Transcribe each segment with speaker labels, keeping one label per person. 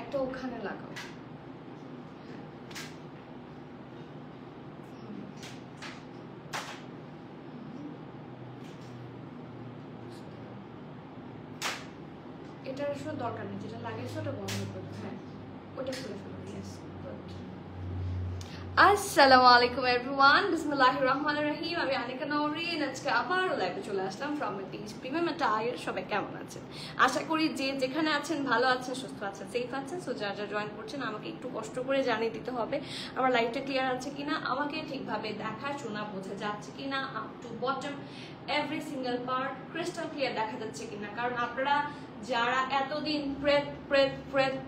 Speaker 1: একটা ওখানে লাগাও। এটার আসলে দরকার নেই, যেটা লাগাইছো ওটা বন্ধ করো। হ্যাঁ ওটা খুলে ফেলো। আসসালামু আলাইকুম এভরিওয়ান, বিসমিল্লাহির রহমানির রহিম। আমি আনিকা নওরিন, আজকে আবারও লাইভে চলে আসলাম ফ্রম পেজ প্রিমিয়াম টায়ার। সবাই কেমন আছেন? আশা করি যে যেখানে আছেন ভালো আছেন, সুস্থ আছেন, সেফ আছেন। সো যারা যারা জয়েন করছেন আমাকে একটু কষ্ট করে জানিয়ে দিতে হবে আমার লাইভটা ক্লিয়ার আছে কিনা, আমাকে ঠিকভাবে দেখা শোনা বোঝা যাচ্ছে কিনা, up to bottom every single part crystal clear দেখা যাচ্ছে কিনা। কারণ আপনারা যারা এতদিন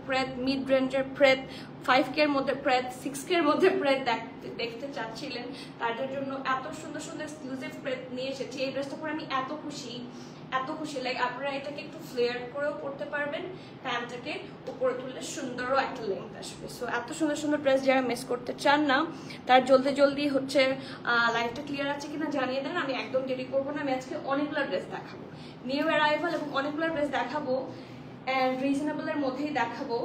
Speaker 1: প্রেত মিড রেঞ্জের প্রেত 5K এর মধ্যে প্রেত 6K এর মধ্যে প্রেত দেখতে চাচ্ছিলেন, তাদের জন্য এত সুন্দর সুন্দর এক্সক্লুসিভ প্রেত নিয়ে এসেছি। এই ড্রেসটা পরে আমি এত খুশি লাইক আপনারা এটাকে একটু ফ্লেয়ার করেও পড়তে পারবেন, প্যান্টটাকে উপরে তুললে সুন্দরও একটা লেন্থ আসবে। সো এত সুন্দর সুন্দর ড্রেস যারা মিস করতে চান না, তার জলদি হচ্ছে লাইভটা ক্লিয়ার আছে কিনা জানিয়ে দেন। আমি একদম দেরি করবো না, আমি আজকে অনেকগুলো ড্রেস দেখাবো, নিউ অ্যারাইভাল এবং অনেকগুলো ড্রেস দেখাবো, অ্যান্ড রিজনেবলের মধ্যেই দেখাবো।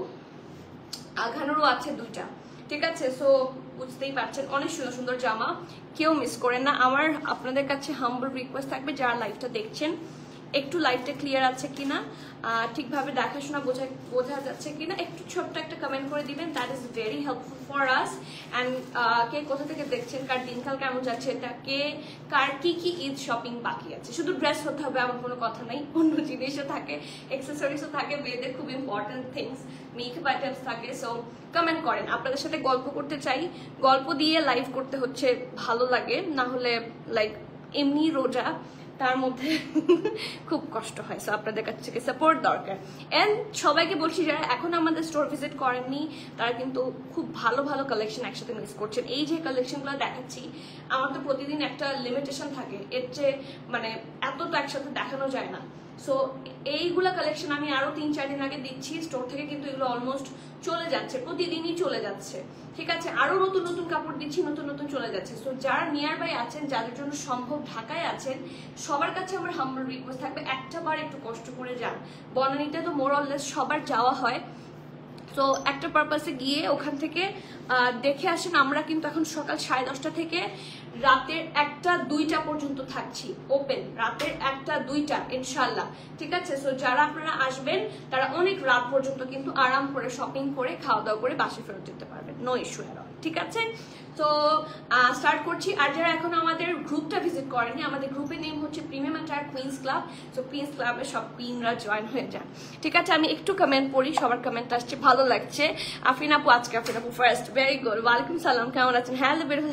Speaker 1: আঘানোরও আছে দুইটা, ঠিক আছে? সো বুঝতেই পারছেন অনেক সুন্দর সুন্দর জামা, কেউ মিস করেন না। আমার আপনাদের কাছে হাম্বল রিকোয়েস্ট থাকবে, যারা লাইভটা দেখছেন একটু লাইভটা ক্লিয়ার আছে কিনা, ঠিকভাবে দেখাশোনা বোঝা যাচ্ছে কিনা, একটু ছোট্ট একটা কমেন্ট করে দিবেন। That is very helpful for us. And কে কোথা থেকে দেখছেন, কার দিনকাল কেমন যাচ্ছে, এটা কে কার কি ঈদ শপিং বাকি আছে। শুধু ড্রেস হতে হবে এমন কোনো কথা নাই, অন্য জিনিসও থাকে, অ্যাক্সেসরিজও থাকে, মেয়েদের খুব ইম্পর্টেন্ট থিংস, মেকআপ আইটেমস থাকে। সো কমেন্ট করেন, আপনাদের সাথে গল্প করতে চাই, গল্প দিয়ে লাইভ করতে হচ্ছে ভালো লাগে, না হলে লাইক এমনি রোজা তার মধ্যে খুব কষ্ট হয়। সো আপনাদের কাছ থেকে সাপোর্ট দরকার। এন্ড সবাইকে বলছি যারা এখন আমাদের স্টোর ভিজিট করেননি, তারা কিন্তু খুব ভালো ভালো কালেকশন একসাথে মিস করছেন। এই যে কালেকশনগুলো দেখাচ্ছি, আমার তো প্রতিদিন একটা লিমিটেশন থাকে, এর চেয়ে মানে এত তো একসাথে দেখানো যায় না। সো এইগুলা কালেকশন আমি আরো 3-4 দিন আগে দিচ্ছি স্টোর থেকে, কিন্তু এগুলো অলমোস্ট চলে যাচ্ছে, প্রতিদিনই চলে যাচ্ছে, ঠিক আছে? আরো নতুন নতুন কাপড় দিচ্ছি, নতুন নতুন চলে যাচ্ছে। সো যারা নিয়ার বাই আছেন, যাদের জন্য সম্ভব ঢাকায় আছেন, সবার কাছে আমার হাম্বল রিকোয়েস্ট থাকবে, একটা বার একটু কষ্ট করে যান। বনানীতে তো মোর অললেস সবার যাওয়া হয়, তো একটা পারপাসে গিয়ে ওখান থেকে দেখে আসেন। আমরা কিন্তু এখন সকাল 10:30 থেকে রাতের 1টা-2টা পর্যন্ত থাকছি ওপেন, রাতের 1টা-2টা ইনশাল্লাহ, ঠিক আছে? সো যারা আপনারা আসবেন তারা অনেক রাত পর্যন্ত কিন্তু আরাম করে শপিং করে খাওয়া দাওয়া করে বাসে ফেরত যেতে পারবেন, নো ইস্যু এর অল, ঠিক আছে? তো স্টার্ট করছি। আর যারা এখন আমাদের গ্রুপটা ভিজিট করেনি, আমাদের গ্রুপের নেম হচ্ছে premium tier queens club. So queens ক্লাবে সব কুইনরা জয়েন হয়ে যান, ঠিক আছে? আমি একটু কমেন্ট পড়ি, সবার কমেন্ট আসছে, ভালো লাগছে। আফরিন আপু, আজকে আফরিন আপু ফার্স্ট, ভেরি গুড। ওয়ালাইকুম সালাম, কেমন আছেন?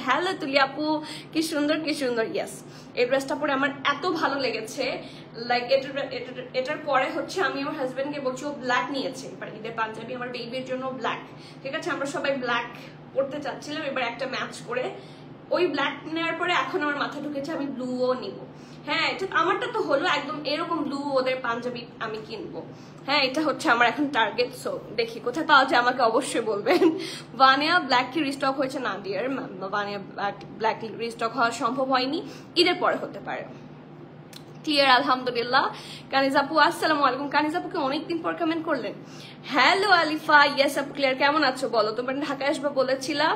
Speaker 1: হ্যালো তুলি আপু, কি সুন্দর কি সুন্দর। ইয়েস, এই ড্রেসটা পরে আমার এত ভালো লেগেছে, লাইক এটার পরে হচ্ছে আমি আমার হাজবেন্ডকে বলছি, ও ব্ল্যাক নিয়েছে এবার ঈদের পাঞ্জাবি আমার বেবির জন্য ব্ল্যাক, ঠিক আছে? আমরা সবাই ব্ল্যাক পড়তে চাচ্ছিলাম, এবার একটা ম্যাচ করে ওই ব্ল্যাক নেওয়ার পরে এখন আমার মাথা ঢুকেছে আমি ব্লুও নিব। হ্যাঁ, এটা আমারটা তো হলো একদম এরকম ব্লু ওদের পাঞ্জাবি আমি কিনবো। হ্যাঁ, এটা হচ্ছে আমার এখন টার্গেট। সো দেখি কোথায় পাওয়া যায়, আমাকে অবশ্যই বলবেন। ভানিয়া ব্ল্যাক কি রিস্টক হয়েছে? না ডিয়ার, ভানিয়া ব্ল্যাক রিস্টক হওয়া সম্ভব হয়নি, ঈদের পরে হতে পারে। ক্লিয়ার আলহামদুলিল্লাহ। কানিজ আপু, আসসালামু আলাইকুম। কানিজ আপুকে অনেকদিন পর কমেন্ট করলেন। হ্যালো আলিফা, ইয়েস আপু ক্লিয়ার, কেমন আছো বলো? তোমার ঢাকায় আসবে বলেছিলা।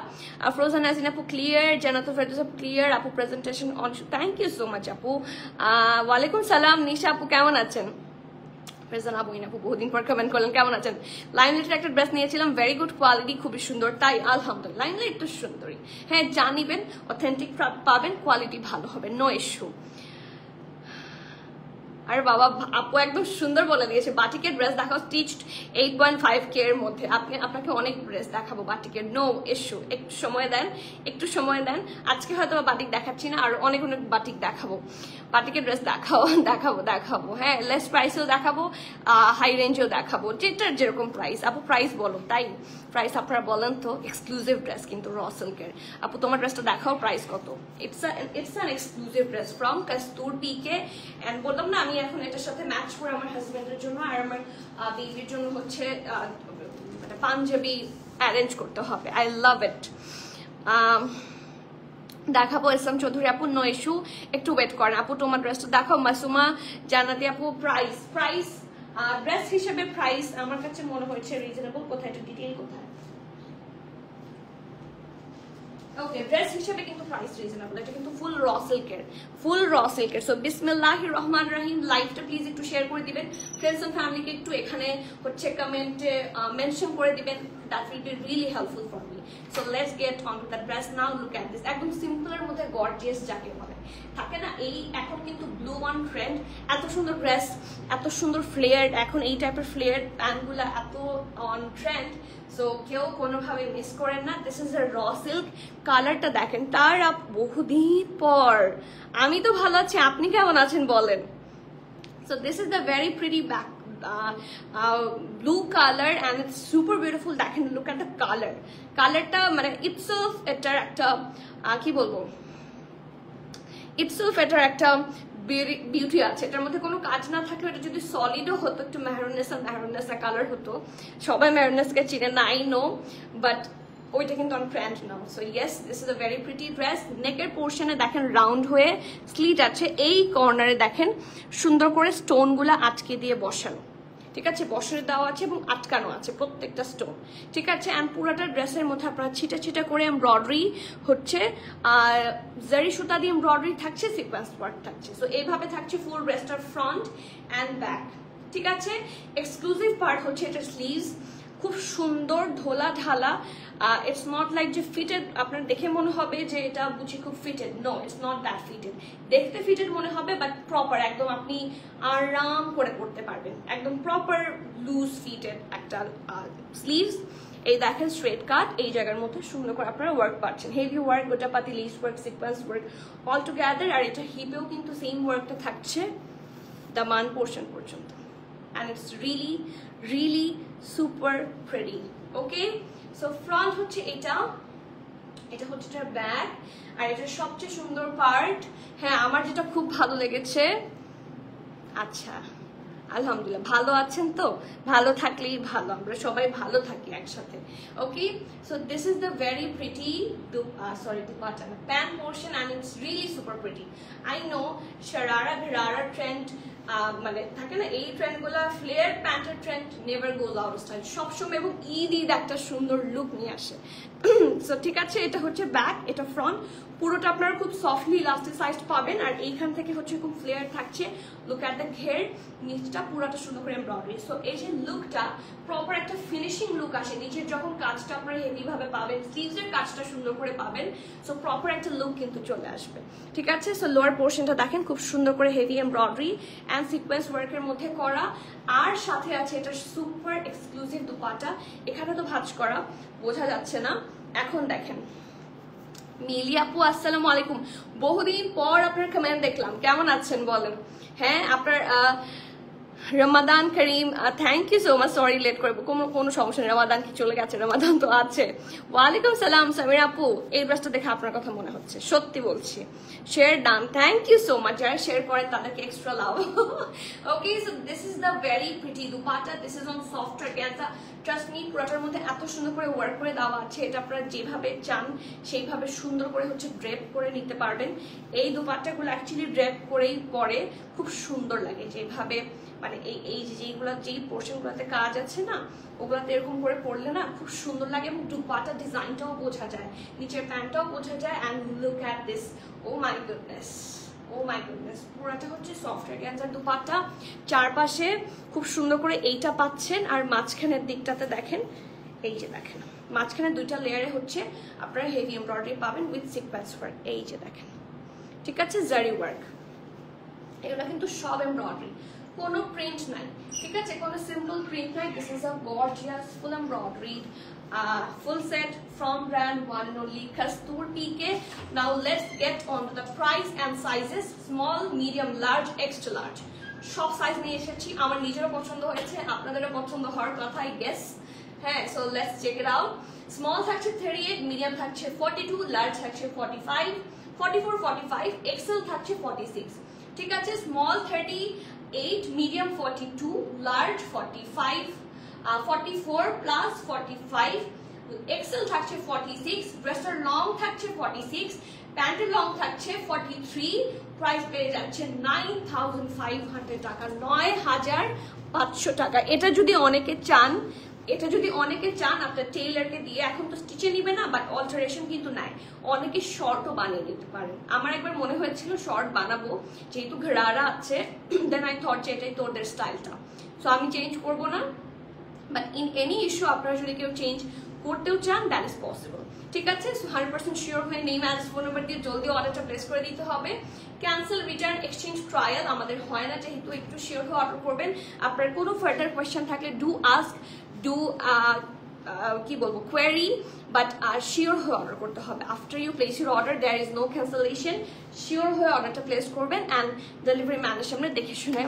Speaker 1: ফ্রোজান নাজিন আপু ক্লিয়ার, জানাতুল ফেরদৌস আপু ক্লিয়ার, আপু presentation on, thank you so much আপু। ওয়ালাইকুম সালাম। নিশা আপু কেমন আছেন? প্রেজেন্ট আবু আপু বহুদিন পর কমেন্ট করলেন, কেমন আছেন? লাইমলাইটের একটা ড্রেস নিয়েছিলাম, ভেরি গুড কোয়ালিটি, খুবই সুন্দর। তাই আলহামদুলিল্লাহ, লাইমলাইট তো সুন্দরী। হ্যাঁ, জানিবেন অথেন্টিক পাবেন, কোয়ালিটি ভালো হবে, নো ইস্যু। আরে বাবা, আপু একদম সুন্দর বলে দিয়েছে। বাটিকের ড্রেস দেখাও, স্টিচড 8.5K এর মধ্যে। আপনাকে অনেক ড্রেস দেখাবো বাটিকের, নো ইস্যু। একটু সময় দেন। আজকে হয়তো বাটিক দেখাচ্ছি না, আর অনেক বাটিক দেখাবো। বাটিকের ড্রেস দেখাবো। হ্যাঁ, লেস প্রাইসেও দেখাবো, হাই রেঞ্জেও দেখাবো, যেটার যেরকম প্রাইস। আপু প্রাইস বলো, তাই প্রাইস আপনারা বলেন তো। এক্সক্লুসিভ ড্রেস কিন্তু র সিল্কের। আপু তোমার ড্রেসটা দেখাও, প্রাইস কত? It's an exclusive dress from Kastoor PK. And বললাম না, আমি এখন এটার সাথে ম্যাচ করে আমার হাজবেন্ডের জন্য আর আমার বেবির জন্য হচ্ছে পাঞ্জাবি অ্যারেঞ্জ করতে হবে। আই লাভ ইট। দেখাবো ইসলাম চৌধুরী আপু, নো ইস্যু, একটু ওয়েট করেন আপু। তোমার ড্রেসটা দেখাও। মাসুমা জান্নাতি আপু, প্রাইস ড্রেস হিসেবে প্রাইস আমার কাছে মনে হয়েছে রিজনেবল। কোথায় এটা ডিটেইল কোথায়? ওকে, ড্রেস হিসেবে কিন্তু প্রাইস রিজনেবল। এটা কিন্তু ফুল র সিল্কের। সো বিসমিল্লাহির রহমানির রহিম। লাইভটা প্লিজ একটু শেয়ার করে দিবেন, ফ্রেন্ডস এন্ড ফ্যামিলিকে একটু এখানে হচ্ছে কমেন্টে মেনশন করে দিবেন। That will be really helpful for me. So let's get on to the dress now. Look at this, একদম সিম্পলের মধ্যে গর্জিয়াস যাকে বলে থাকে না। এই এখন কিন্তু ব্লু ওয়ান ট্রেন্ড, এত সুন্দর ড্রেস, এত সুন্দর ফ্লেয়ার, এখন এই টাইপের ফ্লেয়ার প্যান্টগুলো এত অন ট্রেন্ড। সো কেউ কোনোভাবে মিস করেন না। This is a raw silk. কালারটা দেখেন, তার বহুদিন পর। আমি তো ভালো আছি, আপনি কেমন আছেন বলেন? So this is the very pretty back blue color and it's super beautiful. দেখেন, look at the কালারটা মানে itself এটার একটা কি বলবো, itself এটার একটা বিউটি আছে। এটার মধ্যে কোনো কাজ না থাকলে এটা যদি সলিডও হতো, একটু মেহরুনেসা কালার হতো। সবাই মেহরুনেসকে চিনে না, আই নো, বাট ওইটা কিন্তু on trend now. So yes, this is a very pretty dress. নেকের পোর্শনে দেখেন রাউন্ড হয়ে স্লিট আছে, এই কর্নারে দেখেন সুন্দর করে স্টোনগুলা আটকে দিয়ে বসানো, ঠিক আছে, বসরে দেওয়া আছে এবং আটকানো আছে প্রত্যেকটা স্টোন, ঠিক আছে। অ্যান্ড পুরাটা ড্রেসের মধ্যে আপনারা ছিটা করে এমব্রয়ডারি হচ্ছে, জারি সুতা দিয়ে এমব্রয়ডারি থাকছে, সিকোয়েন্স ওয়ার্ক থাকছে। সো এইভাবে থাকছে ফুল ড্রেসটার ফ্রন্ট অ্যান্ড ব্যাক, ঠিক আছে। এক্সক্লুসিভ পার্ট হচ্ছে এটা স্লিভস, খুব সুন্দর ধোলা ঢালা। ইটস নট লাইক যে ফিটেড, আপনার দেখে মনে হবে যে এটা বুঝি খুব fitted. No, it's not that fitted. দেখতে ফিটেড মনে হবে, বাট প্রপার একদম আপনি আরাম করে পড়তে পারবেন, একদম প্রপার লুজ ফিটেড একটা স্লিভস। এই দেখেন স্ট্রেট কাট, এই জায়গার মধ্যে সুন্দর করে আপনারা ওয়ার্ক পাচ্ছেন, হেভি ওয়ার্ক, গোটাপাতি lace work, sequence work all together. আর এটা হিপেও কিন্তু সেম ওয়ার্কটা থাকছে দামান পোর্শন পর্যন্ত। And it's really super pretty. Okay, so front হচ্ছে এটা হচ্ছে এটার ব্যাক, আর এটা সবচেয়ে সুন্দর পার্ট। হ্যাঁ, আমার যেটা খুব ভালো লেগেছে, আচ্ছা আলহামদুলিল্লাহ ভালো আছেন তো, ভালো থাকলেই ভালো, আমরা সবাই ভালো থাকি একসাথে। Okay, so this is the very pretty dupatta না, pant portion, and it's really super pretty. I know sharara ভিরারা ট্রেন্ড, মানে থাকে না এই ট্রেন্ডগুলো, ফ্লেয়ার প্যান্টের trend never goes out of style সবসময়, এবং ঈদ একটা সুন্দর লুক নিয়ে আসে। সো ঠিক আছে, এটা হচ্ছে ব্যাক, এটা ফ্রন্ট। পুরোটা আপনারা খুব সফটলি ইলাস্টিসাইজড পাবেন, আর এইখান থেকে হচ্ছে খুব ফ্লেয়ার থাকছে। লুক অ্যাট দ্য ঘের, নিচটা পুরোটা সুন্দর করে এমব্রয়ডারি। সো এই যে লুকটা প্রপার একটা ফিনিশিং লুক আসে, নিচের যখন কাজটা আপনারা হেভি ভাবে পাবেন, স্লিভসের কাজটা সুন্দর করে পাবেন, সো প্রপার একটা লুক কিন্তু চলে আসবে, ঠিক আছে। সো লোয়ার পোর্শনটা দেখেন খুব সুন্দর করে হেভি এমব্রয়ডারি অ্যান্ড সিকোয়েন্স ওয়ার্কের মধ্যে করা, আর সাথে আছে এটা সুপার এক্সক্লুসিভ দুপাট্টা। এখানে তো ভাঁজ করা, বোঝা যাচ্ছে না। এখন দেখেন মিলি আপু, আসসালামু আলাইকুম, বহুদিন পর আপনার কমেন্ট দেখলাম, কেমন আছেন বলেন? হ্যাঁ, আপনার Ramadan Kareem, thank you so much. Sorry late করবো, কোনো সমস্যা নেই, রমাদান কি চলে গেছে? রমাদান তো আছে। ওয়ালাইকুম সালাম সামির আপু, এই ব্রাশটা দেখে আপনার কথা মনে হচ্ছে, সত্যি বলছি। Share done, thank you so much. যারা শেয়ার করেন তাদেরকে extra love. Okay, so this is the very pretty dupatta, this is on soft organza. Trust me, পুরোটার মধ্যে এত সুন্দর করে ওয়ার্ক করে দেওয়া আছে, এটা আপনারা যেভাবে চান সেইভাবে সুন্দর করে হচ্ছে ড্রেপ করে নিতে পারবেন। এই দুপাট্টাগুলো অ্যাকচুয়ালি ড্রেপ করেই পরে খুব সুন্দর লাগে, যেভাবে মানে এই যেগুলো যেই পোর্শনগুলোতে কাজ আছে না, ওগুলোতে এরকম করে পরলে না খুব সুন্দর লাগে, এবং দুপাট্টা ডিজাইনটাও বোঝা যায়, নিচের প্যান্টটাও বোঝা যায়। And look at this, oh my goodness, oh my goodness, পুরাটা হচ্ছে সফট অর্গানজার দুপাট্টা, চারপাশে খুব সুন্দর করে এইটা পাচ্ছেন, আর মাঝখানের দিকটাতে দেখেন, এই যে দেখেন মাঝখানে দুইটা লেয়ারে হচ্ছে আপনারা হেভি এমব্রয়ডারি পাবেন উইথ সিকোয়েন্স ওয়ার্ক, এই যে দেখেন, ঠিক আছে, জারি ওয়ার্ক, এগুলো কিন্তু সব এমব্রয়ডারি, কোনো প্রিন্ট নাই, ঠিক আছে, কোনো সিম্পল প্রিন্ট নাই। This is a gorgeous full embroidery full set from brand one and only Kastoor PK. Now let's get on to the price and sizes, small, medium, large, extra large. সব size নিয়ে এসেছি, আমার নিজেরও পছন্দ হয়েছে, আপনাদেরও পছন্দ হওয়ার কথা আই গেস। হ্যাঁ, so let's check it out. Small থাকছে 38, মিডিয়াম থাকছে 42, লার্জ থাকছে 45, 44, 45, এক্সেল থাকছে 46, ঠিক আছে। Small 38, medium 42, large 45, 44 plus 45, XL থাকছে 46, ড্রেসটার লং থাকছে 46, প্যান্টের লং থাকছে 43, প্রাইস পেয়ে যাচ্ছে 9500 টাকা, 9500 টাকা। এটা যদি অনেকে চান আপনার টেইলারকে দিয়ে, এখন তো স্টিচে নিবে না, বাট অল্টারেশন কিন্তু নাই, অনেকে শর্টও বানিয়ে নিতে পারেন। আমার একবার মনে হয়েছিল শর্ট বানাবো, যেহেতু ঘরারা আছে, দেন আই থট যে এটাই তোদের স্টাইলটা, সো আমি চেঞ্জ করব না। বাট ইন এনি ইস্যু আপনারা যদি কেউ চেঞ্জ করতেও চান, দ্যাট ইজ পসিবল। ঠিক আছে, সো 100% শিওর হয়ে নেই, ম্যাচ ফোন নাম্বার দিয়ে জলদি অর্ডারটা প্লেস করে দিতে হবে। ক্যান্সেল, রিটার্ন, এক্সচেঞ্জ, ট্রায়াল আমাদের হয় না, যেহেতু একটু শিওর হয়ে অর্ডার করবেন। আপনার কোনো ফার্দার কোয়েশ্চেন থাকলে ডু আস্ক, ডু কি বলবো, কোয়েরি, বাট শিওর হয়ে অর্ডার করতে হবে। After you place your order there is no cancellation, sure হয়ে অর্ডারটা প্লেস করবেন অ্যান্ড ডেলিভারি ম্যানের সামনে দেখে শুনে।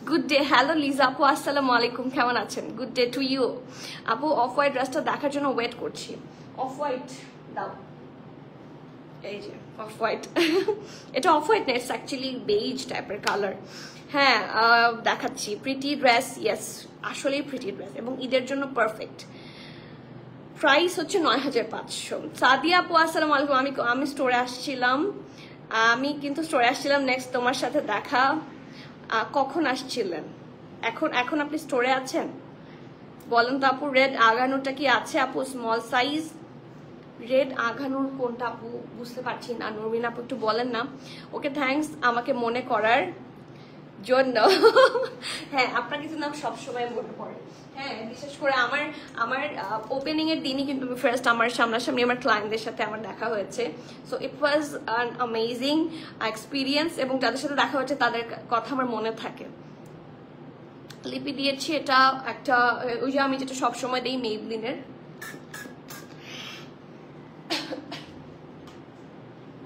Speaker 1: গুড ডে, হ্যালো লিজা আপু, আসসালামু আলাইকুম, কেমন আছেন? গুড ডে টু ইউ আপু। অফ হোয়াইট ড্রেসটা দেখার জন্য ওয়েট করছি। অফ হোয়াইট দাও, এই যে অফ হোয়াইট। এটা অফ হোয়াইট না, ইটস অ্যাকচুয়ালি বেজ টাইপের কালার। হ্যাঁ দেখাচ্ছি, প্রিটি ড্রেস, ইয়েস আসলেই প্রিটি ড্রেস এবং ঈদের জন্য পারফেক্ট। প্রাইস হচ্ছে 9500। সাদিয়া আপু আসসালামু আলাইকুম, আমি স্টোরে আসছিলাম, নেক্সট তোমার সাথে দেখা। কখন আসছিলেন? এখন আপনি স্টোরে আছেন? বলেন তো আপু, রেড আগানোটা কি আছে আপু? স্মল সাইজ রেড আগানোর কোনটা আপু বুঝতে পারছি না, নরমিন আপু একটু বলেন না। ওকে থ্যাঙ্কস আমাকে মনে করার জন্য। হ্যাঁ, আপনার কিছু নাম সবসময় মনে পড়ে। হ্যাঁ, বিশেষ করে আমার ওপেনিং এর দিনই কিন্তু ফার্স্ট আমার সামনাসামনি আমার ক্লায়েন্টদের সাথে আমার দেখা হয়েছে। So it was an amazing experience, এবং যাদের সাথে দেখা হচ্ছে তাদের কথা আমার মনে থাকে। লিপি দিয়েছি, এটা একটা ওই যে আমি যেটা সবসময় দিই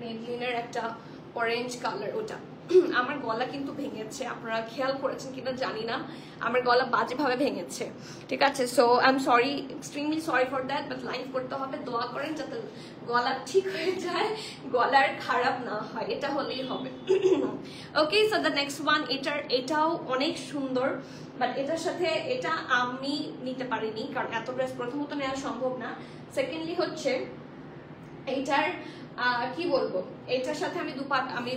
Speaker 1: মেবলিনের একটা অরেঞ্জ কালার, ওটা। আমার গলা কিন্তু ভেঙেছে, আপনারা খেয়াল করেছেন কিনা জানি না, আমার গলা বাজেভাবে ভেঙেছে। ঠিক আছে, so I am sorry, extremely sorry for that, but live করতে হবে, দোয়া করেন যাতে গলা ঠিক হয়ে যায়, গলার খারাপ না হয়, এটা হলেই হবে। ওকে, সো দ্য নেক্সট ওয়ান, এটাও অনেক সুন্দর, বাট এটার সাথে এটা আমি নিতে পারিনি, কারণ এত ড্রেস প্রথমত নেওয়া সম্ভব না। সেকেন্ডলি হচ্ছে এইটার কি বলবো, এটার সাথে আমি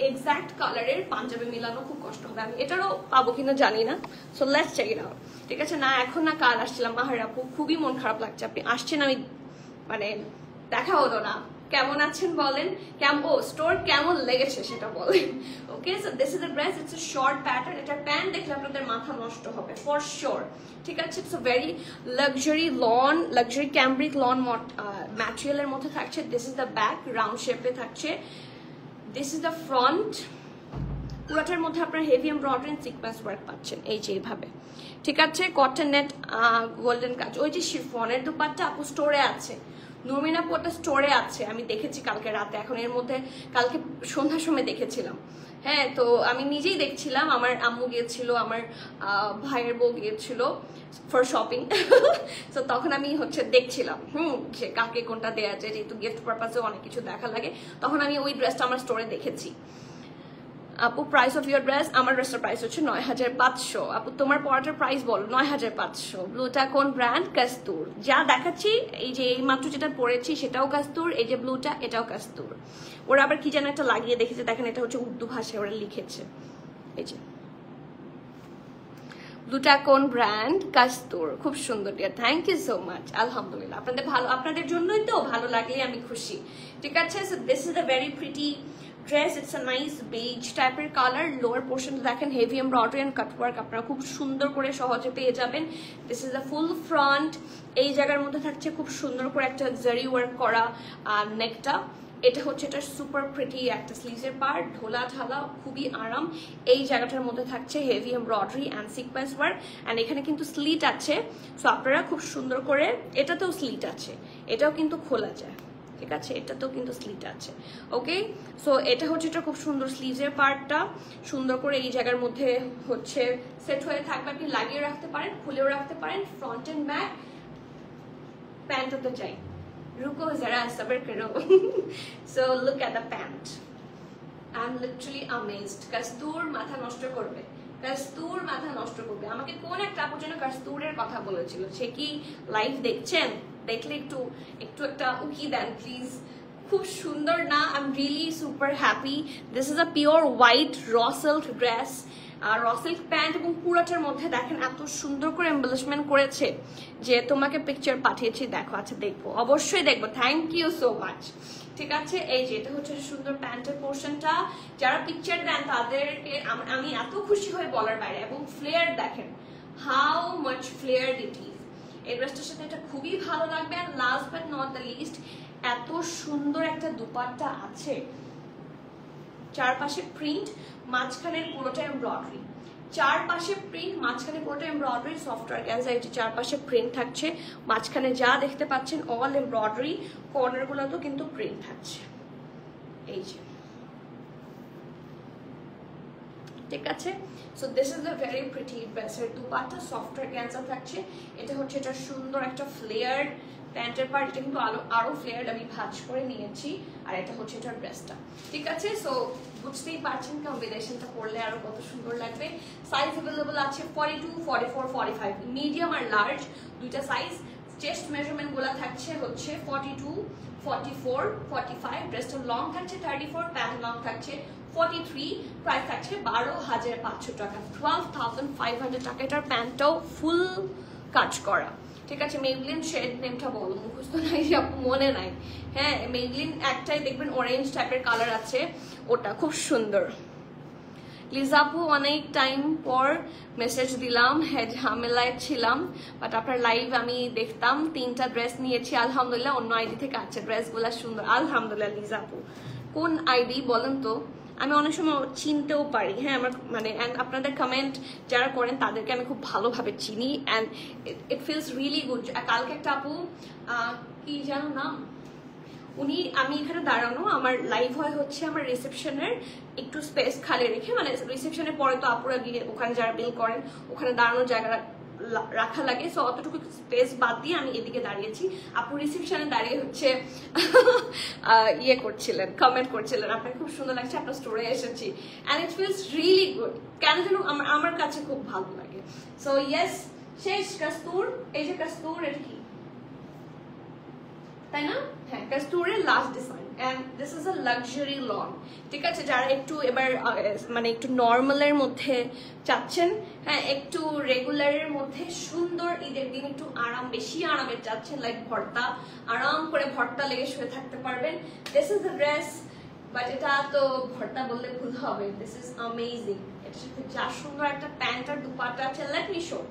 Speaker 1: এক্সাক্ট কালারের পাঞ্জাবি মিলানো খুব কষ্ট হবে, আমি এটারও পাবো কিনা জানি না। So let's check it out. ঠিক আছে, না এখন না কাল আসছিলাম। মাহার আপু খুবই মন খারাপ লাগছে, আপনি আসছেন, আমি মানে দেখা হলো না। কেমন আছেন বলেন, স্টোর কেমন লেগেছে সেটা বলেন। Okay, so this is the dress, it's a short pattern. এটা প্যান্ট দেখলে আপনাদের মাথা নষ্ট হবে ফর শিওর। ঠিক আছে, it's a very luxury cambric lawn ম্যাটেরিয়ালের মধ্যে থাকছে। This is the back, round শেপে থাকছে। দিস ইজ দ্য ফ্রন্ট, পুরোটার মধ্যে আপনার heavy embroidery and sequence work পাচ্ছেন, এই যে এইভাবে। ঠিক আছে, কটন নেট গোল্ডেন কাজ। ওই যে শিফনের দুপাট্টা আপু স্টোরে আছে, নরমিন আপু ওটা স্টোরে আছে, আমি দেখেছি কালকে রাতে, এখন এর মধ্যে কালকে সন্ধ্যার সময় দেখেছিলাম। হ্যাঁ, তো আমি নিজেই দেখছিলাম, আমার আম্মু গিয়েছিল, আমার ভাইয়ের বউ গিয়েছিল ফর শপিং। তো তখন আমি দেখছিলাম যে কাকে কোনটা দেওয়া যায়, যেহেতু গিফট পারপাসে অনেক কিছু দেখা লাগে, তখন আমি ওই ড্রেসটা আমার স্টোরে দেখেছি। আপু প্রাইস অফ ইউর ড্রেস, আমার ড্রেসটার প্রাইস হচ্ছে 9500। আপু তোমার পরাটার প্রাইস বলো। 9500। ব্লুটা কোন ব্র্যান্ড? কাস্তুর। যা দেখাচ্ছি, এই যে এই মাত্র যেটা পরেছি সেটাও কাস্তুর, এই যে ব্লুটা এটাও কাস্তুর। ওরা আবার কি যেন একটা লাগিয়ে দেখেছে, দেখেন এটা হচ্ছে উর্দু ভাষায় ওরা লিখেছে। এই যে ব্লুটা কোন ব্র্যান্ড? কাস্তুর। খুব সুন্দর dear, thank you so much. আলহামদুলিল্লাহ, আপনাদের জন্যই তো, ভালো লাগলে আমি খুশি। ঠিক আছে, so this is a very pretty dress, it's a nice beige টাইপের কালার। লোয়ার পোর্শন দেখেন হেভি এমব্রয়ডারি এন্ড কাটওয়ার্ক আপনারা খুব সুন্দর করে সহজে পেয়ে যাবেন। This is a full front, এই জায়গার মধ্যে থাকছে খুব সুন্দর করে একটা জারি ওয়ার্ক করা নেকটা। এটা হচ্ছে এটা সুপার প্রিটি একটা স্লিভসের পার্ট, ঢোলা ঢালা, খুবই আরাম। এই জায়গাটার মধ্যে থাকছে heavy embroidery and sequence work, and এখানে কিন্তু স্লিট আছে। সো আপনারা খুব সুন্দর করে, এটাতেও স্লিট আছে, এটাও কিন্তু খোলা যায়। ঠিক আছে, এটাতেও কিন্তু স্লিট আছে। ওকে, সো এটা হচ্ছে এটা খুব সুন্দর স্লিভসের পার্টটা, সুন্দর করে এই জায়গার মধ্যে সেট হয়ে থাকবে, আপনি লাগিয়ে রাখতে পারেন, খুলেও রাখতে পারেন, ফ্রন্ট এন্ড ব্যাক। প্যান্টও তো চাই, রুকো যারা সবার করো। So look at the pant, I am literally amazed. Kastoor মাথা নষ্ট করবে, কাস্তুর মাথা নষ্ট করবে। আমাকে কোন একটা আপুর জন্য কাস্তুরের কথা বলেছিল, সে কি লাইভ দেখছেন? দেখলে একটু একটা উকি দেন প্লিজ, খুব সুন্দর না? I am really super happy. This is a pure white raw silk dress, আর র সিল্ক প্যান্ট, এবং পুরোটার মধ্যে দেখেন এত সুন্দর করে এমবেলিশমেন্ট করেছে যে তোমাকে পিকচার পাঠিয়েছি, দেখো। আচ্ছা দেখবো, অবশ্যই দেখবো, থ্যাংক ইউ সো মাচ। ঠিক আছে, এই যে এটা হচ্ছে সুন্দর প্যান্টের পোর্শনটা। যারা পিকচার দেন তাদেরকে আমি এত খুশি হয়ে বলার বাইরে। এবং ফ্লেয়ার দেখেন, how much flare it is. এই ড্রেসটার সাথে এটা খুবই ভালো লাগবে। আর last but not the least, এত সুন্দর একটা দুপাট্টা আছে, চারপাশে প্রিন্ট, মাঝখানের পুরোটা এমব্রয়ডারি। চারপাশে প্রিন্ট, মাঝখানে পুরোটা এমব্রয়ডারি, সফটওয়্যার গ্যাস। এই যে চারপাশে প্রিন্ট থাকছে, মাঝখানে যা দেখতে পাচ্ছেন অল এমব্রয়ডারি, কর্নার গুলোতেও কিন্তু প্রিন্ট থাকছে। এই যে, ঠিক আছে। So this is the very pretty ড্রেসের দুপাট্টা, সফটওয়্যার গ্যান্সা থাকছে। এটা হচ্ছে এটা সুন্দর একটা ফ্লেয়ার প্যান্টের পার্ট, এটা কিন্তু আরো ফ্লেয়ার আমি ভাঁজ করে নিয়েছি। আর এটা হচ্ছে এটার ড্রেসটা, ঠিক আছে। সো বুঝতেই পারছেন কম্বিনেশনটা করলে আরো কত সুন্দর লাগবে। সাইজ অ্যাভেলেবল আছে 42, 44, 45, মিডিয়াম আর লার্জ দুইটা সাইজ। চেস্ট মেজারমেন্ট গুলা থাকছে হচ্ছে 42, 44, 45, ড্রেসটা লং থাকছে 34, প্যান্ট লং থাকছে 43, প্রাইস থাকছে 12,500 টাকা, 12,500 টাকা। এটার প্যান্টটাও ফুল কাজ করা, ঠিক আছে। মেবলিন শেড নেমটা বলো, মুখস্থ নাই, মনে নাই। হ্যাঁ, মেবলিন একটাই দেখবেন অরেঞ্জ টাইপের কালার আছে, ওটা খুব সুন্দর। লিজাপু, অনেক টাইম পর মেসেজ দিলাম, হ্যাঁ ঝামেলায় ছিলাম, বাট আপনার লাইভ আমি দেখতাম। 3টা ড্রেস নিয়েছি আলহামদুলিল্লাহ, অন্য আইডি থেকে আছে, ড্রেসগুলো সুন্দর আলহামদুলিল্লাহ। লিজাপু কোন আইডি বলেন তো, আমি অনেক সময় চিনতেও পারি। হ্যাঁ, আমার মানে আপনাদের কমেন্ট যারা করেন তাদেরকে আমি খুব ভালোভাবে চিনি, and it feels really good. কালকে একটা আপু, কি জানো নাম, উনি, আমি এখানে দাঁড়ানো, আমার লাইভ হয় হচ্ছে আমার রিসেপশনের একটু স্পেস খালি রেখে, মানে রিসেপশনের পরে তো আপুরা গিয়ে ওখানে যারা বিল করেন ওখানে দাঁড়ানোর জায়গা রাখা লাগে। সো অতটুকু স্পেস বাদ দিয়ে আমি এদিকে দাঁড়িয়েছি, আপু রিসেপশনে দাঁড়িয়ে হচ্ছে ইয়ে করছিলেন, কমেন্ট করছিলেন, আপনাকে খুব সুন্দর লাগছে, আপনার স্টোরে এসেছি, and it feels really good. কেন যেন আমার কাছে খুব ভালো লাগে। সো ইয়েস, শেষ কাস্তুর, এই যে কাস্তুর, এটা কি তাই না? হ্যাঁ, কাস্তুরের last design, and this is a luxury lawn, ঠিক আছে। যারা একটু এবার মানে একটু নর্মালের মধ্যে চাচ্ছেন, হ্যাঁ একটু রেগুলারের মধ্যে সুন্দর, ঈদের দিন একটু আরাম, বেশি আরামের চাচ্ছেন, লাইক ভর্তা, আরাম করে ভর্তা লেগে শুয়ে থাকতে পারবেন, this is the dress. But এটা তো ভর্তা বললে ভুল হবে, দিস ইজ অ্যামেজিং। এটার সাথে যা সুন্দর একটা প্যান্ট আর দুপাট্টা আছে, let me show,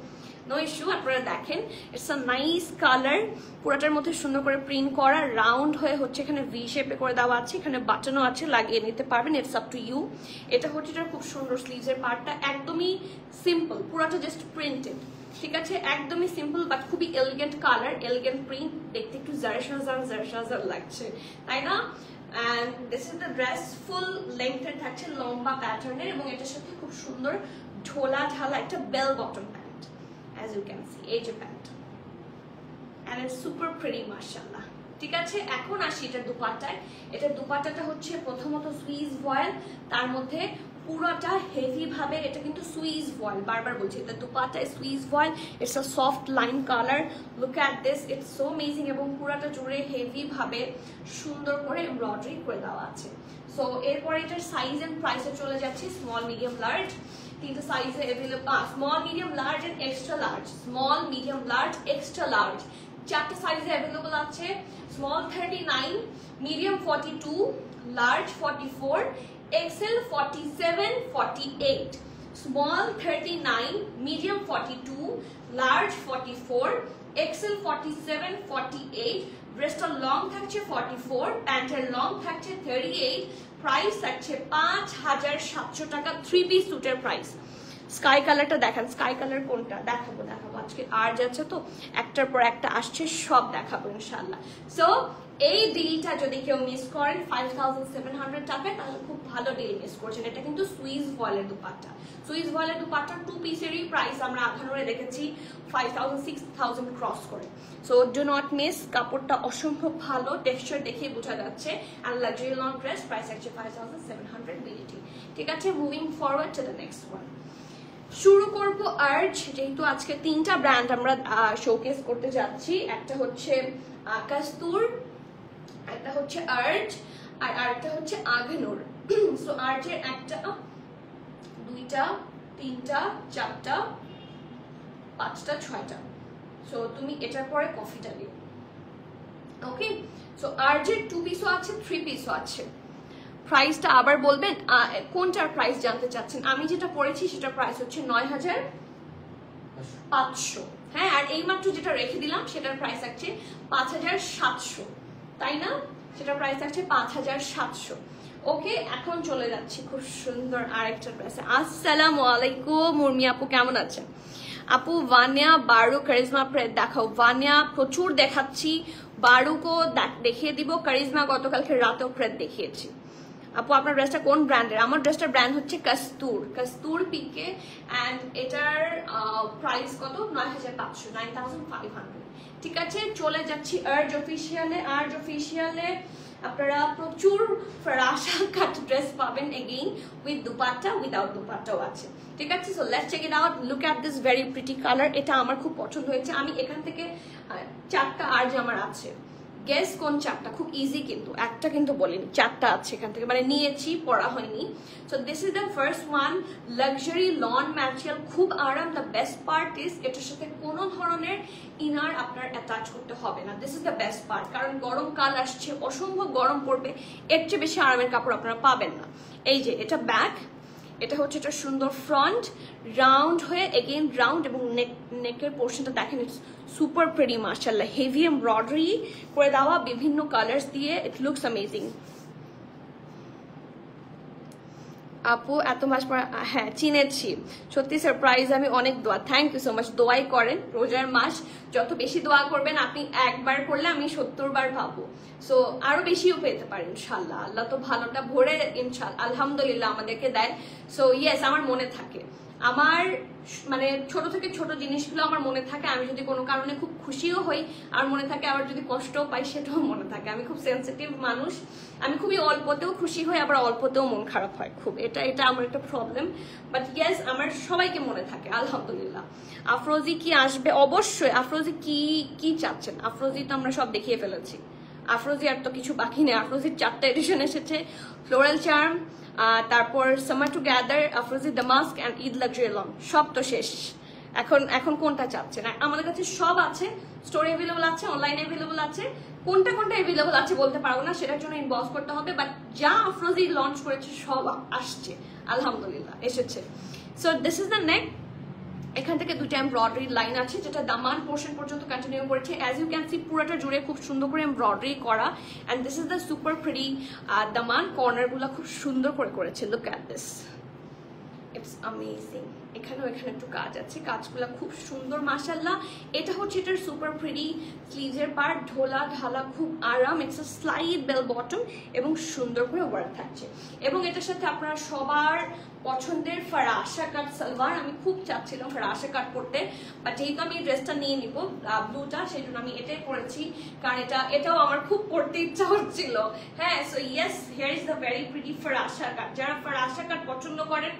Speaker 1: no issue. আপনারা দেখেন, ইটস আ নাইস কালার, পুরাটার মধ্যে সুন্দর করে প্রিন্ট করা, রাউন্ড হয়ে হচ্ছে এখানে ভি শেপে করে দেওয়া আছে, এখানে বাটনও আছে, লাগিয়ে নিতে পারবেন, ইটস আপ টু ইউ। এটা হচ্ছে এটা খুব সুন্দর, স্লিভসের পার্টটা একদমই সিম্পল, পুরাটা জাস্ট প্রিন্টেড, ঠিক আছে, একদমই সিম্পল বাট খুবই এলিগেন্ট কালার, এলিগেন্ট প্রিন্ট, দেখতে একটু জারসাজার লাগছে, তাই না? And this is the dress, full লেংথের থাকছে, লম্বা প্যাটার্নের, এবং এটার সাথে খুব সুন্দর ঢোলা ঢালা একটা bell bottom pant, as you can see, এই যে pant, and it's super pretty mashallah, ঠিক আছে। এখন আসি এটার দুপাট্টায়। এটার দুপাট্টাটা হচ্ছে প্রথমত সুইস ভয়েল, তার মধ্যে পুরোটা হেভি ভাবে, এটা কিন্তু সুইস ভয়েল, বারবার বলছি, এটা দুপাট্টায় Swiss voile, it's a soft line colour, look at this, it's so amazing, এবং পুরোটা জুড়ে হেভি ভাবে সুন্দর করে এমব্রয়ডারি করে দেওয়া আছে। সো এরপরে এটার সাইজ এন্ড প্রাইসে চলে যাচ্ছে, স্মল, মিডিয়াম, লার্জ, তিনটা সাইজে available, small, medium, large and extra large, small, medium, large, extra large, চারটা সাইজে अवेलेबल আছে। Small 39, medium 42, large 44, XL 47, 48, small 39, medium 42, large 44, XL 47, 48, ড্রেসটা লং থাকছে 44, প্যান্টের লং থাকছে 38, প্রাইস থাকছে 5,700 টাকা, 3 পিস স্যুটের প্রাইস। স্কাই কালারটা দেখান, স্কাই কালার কোনটা দেখাবো আজকে, আর যাচ্ছে তো একটার পর একটা আসছে, সব দেখাবো ইনশাআল্লাহ। সো এই ডিলটা যদি কেউ মিস করেন 5,700 টাকায়, তাহলে খুব ভালো ডিল মিস করছেন। এটা কিন্তু সুইস ভয়েলের দুপাট্টা, সুইস ভয়েলের দুপাট্টা 2 পিসেরই প্রাইস আমরা আখানোরে দেখেছি 5,000, 6,000 ক্রস করে। সো ডু নট মিস, কাপড়টা অসম্ভব ভালো, টেক্সচার দেখে বোঝা যাচ্ছে, আর লাক্সারি লং ড্রেস, প্রাইস হচ্ছে 5,700 বিলিটি, ঠিক আছে। Moving forward to the next one, শুরু করব আর্চ, যেহেতু আজকে 3টা ব্র্যান্ড আমরা শোকেস করতে যাচ্ছি। একটা হচ্ছে কাস্তুর, একটা হচ্ছে আর্জ আর আরেকটা হচ্ছে আঘানুর। সো আর্জের একটা, দুইটা, তিনটা, চারটা, পাঁচটা, ছয়টা। সো তুমি এটার পরে কফিটা দিও। ওকে, সো আর্জের 2 পিসও আছে, 3 পিসও আছে। প্রাইসটা আবার বলবেন, কোনটার প্রাইস জানতে চাচ্ছেন? আমি যেটা পড়েছি সেটার প্রাইস হচ্ছে 9500। হ্যাঁ, আর এইমাত্র যেটা রেখে দিলাম সেটার প্রাইস আছে 5700, তাই না? সেটার প্রাইস আছে 5700। ওকে, এখন চলে যাচ্ছি খুব সুন্দর আরেকটা ড্রেসে। আসসালামু আলাইকুম মুরমি আপু, কেমন আছেন? আপু ভানিয়া বারু কারিজমা প্রেড দেখাও। ভানিয়া প্রচুর দেখাচ্ছি, বারুকও দেখিয়ে দিব, কারিজমা গতকালকে রাতেও প্রেড দেখিয়েছি। আপু আপনার ড্রেসটা কোন ব্র্যান্ডের? আমার ড্রেসটার ব্র্যান্ড হচ্ছে কাস্তুর পিকে, অ্যান্ড এটার প্রাইস কত? 9500, 9500। ঠিক আছে, চলে যাচ্ছি আর্জ অফিসিয়ালে। আপনারা প্রচুর ফরাসা কাট ড্রেস পাবেন, এগেইন উইথ দুপাট্টা, উইদাউট দুপাট্টাও আছে। ঠিক আছে, so let's check it out. Look at this very pretty colour. এটা আমার খুব পছন্দ হয়েছে। আমি এখান থেকে 4টা আর্জ আমার আছে। গেস কোন 4টা? খুব ইজি কিন্তু, একটা কিন্তু বলিনি, 4টা আছে এখান থেকে, মানে নিয়েছি, পড়া হয়নি। So this is the first one, luxury lawn material, খুব আরাম। দ্য বেস্ট পার্ট ইজ এটার সাথে কোনো ধরনের ইনার আপনার অ্যাটাচ করতে হবে না। This is the best part, কারণ গরমকাল আসছে, অসম্ভব গরম পড়বে, এর চেয়ে বেশি আরামের কাপড় আপনারা পাবেন না। এই যে এটা ব্যাক, এটা হচ্ছে একটা সুন্দর ফ্রন্ট, রাউন্ড হয়ে এগেইন রাউন্ড, এবং নেকের পোর্শনটা দেখেন, ইটস সুপার প্রিটি মাশাআল্লাহ, হেভি এমব্রয়ডারি করে দেওয়া বিভিন্ন কালার্স দিয়ে, ইট লুকস অ্যামেজিং। আপু এত মাস পর, হ্যাঁ চিনেছি, সত্যি সারপ্রাইজ। আমি অনেক দোয়া, থ্যাংক ইউ সো মাচ। দোয়াই করেন, রোজার মাস, যত বেশি দোয়া করবেন আপনি, একবার করলে আমি 70 বার পাবো। সো আরো বেশিও পেতে পারেন ইনশাল্লাহ। আল্লাহ তো ভালোটা ভরে ইনশাল্লাহ আলহামদুলিল্লাহ আমাদেরকে দেয়। সো ইয়েস, আমার মনে থাকে, আমার মানে ছোট থেকে ছোট জিনিসগুলো আমার মনে থাকে। আমি যদি কোনো কারণে খুব খুশিও হই আর মনে থাকে, আবার যদি কষ্টও পাই সেটাও মনে থাকে। আমি খুব সেন্সিটিভ মানুষ, আমি খুবই অল্পতেও খুশি হই, আবার অল্পতেও মন খারাপ হয় খুব, এটা আমার একটা প্রবলেম। বাট ইয়েস, আমার সবাইকে মনে থাকে আলহামদুলিল্লাহ। আফরোজি কি আসবে? অবশ্যই। আফরোজি কি চাচ্ছেন? আফরোজি তো আমরা সব দেখিয়ে ফেলেছি, আফরোজি আর তো কিছু বাকি নেই। আফরোজির 4টা এডিশন এসেছে, ফ্লোরাল চার্ম, তারপর summer together, Afrozeh damask and Eid luxury lawn, সব তো শেষ। এখন কোনটা চাচ্ছেন? আমাদের কাছে সব আছে, স্টোরে অ্যাভেলেবল আছে, অনলাইনে অ্যাভেলেবল আছে। কোনটা অ্যাভেলেবল আছে বলতে পারবো না, সেটার জন্য ইনবক্স করতে হবে। বাট যা আফরোজি লঞ্চ করেছে সব আসছে আলহামদুলিল্লাহ, এসেছে। সো দিস ইজ দ্য নেক। এখান থেকে 2টা এমব্রয়ডারি লাইন আছে, যেটা দামান পোর্শন পর্যন্ত কন্টিনিউ করেছে। অ্যাজ ইউ ক্যান সি পুরোটা জুড়ে খুব সুন্দর করে এমব্রয়ডারি করা, and this is the super pretty দামান। কর্নারগুলো খুব সুন্দর করে করেছে, look at this, it's amazing. এখানেও একটু কাজ আছে, কাজগুলো খুব সুন্দর মাশাআল্লাহ। এটা হচ্ছে এটার সুপার প্রিটি স্লিভের পার্ট, ঢোলা ঢালা, খুব আরাম। It's a slight bell bottom এবং সুন্দর করে ওয়ার্ক থাকছে। এবং এটার সাথে আপনারা সবার পছন্দের ফরাসা কাট সালোয়ার, আমি খুব চাচ্ছিলাম ফরাসা কাট করতে, বাট যেহেতু আমি ড্রেসটা নিয়ে নিব ব্লুটা, সেই জন্য আমি এটাই পরেছি, কারণ এটাও আমার খুব পরতে ইচ্ছা হচ্ছিল। হ্যাঁ, so yes, here is the very pretty farasha cut. যারা ফরাসা কাট পছন্দ করেন,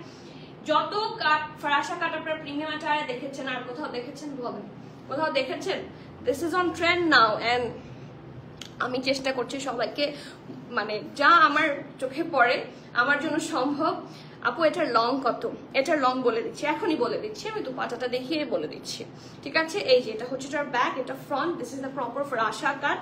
Speaker 1: যত কাট ফরাসা কাট আপনারা প্রিমিয়াম অ্যাটায়ারে দেখেছেন, আর কোথাও দেখেছেন বলেন? কোথাও দেখেছেন? This is on trend now, and আমি চেষ্টা করছি সবাইকে, মানে যা আমার চোখে পড়ে আমার জন্য সম্ভব। আপু এটার লং কত? এটার লং বলে দিচ্ছি, এখনই বলে দিচ্ছি, আমি দুপাটাটা দেখিয়ে বলে দিচ্ছি। ঠিক আছে, এই যে এটা হচ্ছে এটার ব্যাক, এটা front. This is the proper farasha cut.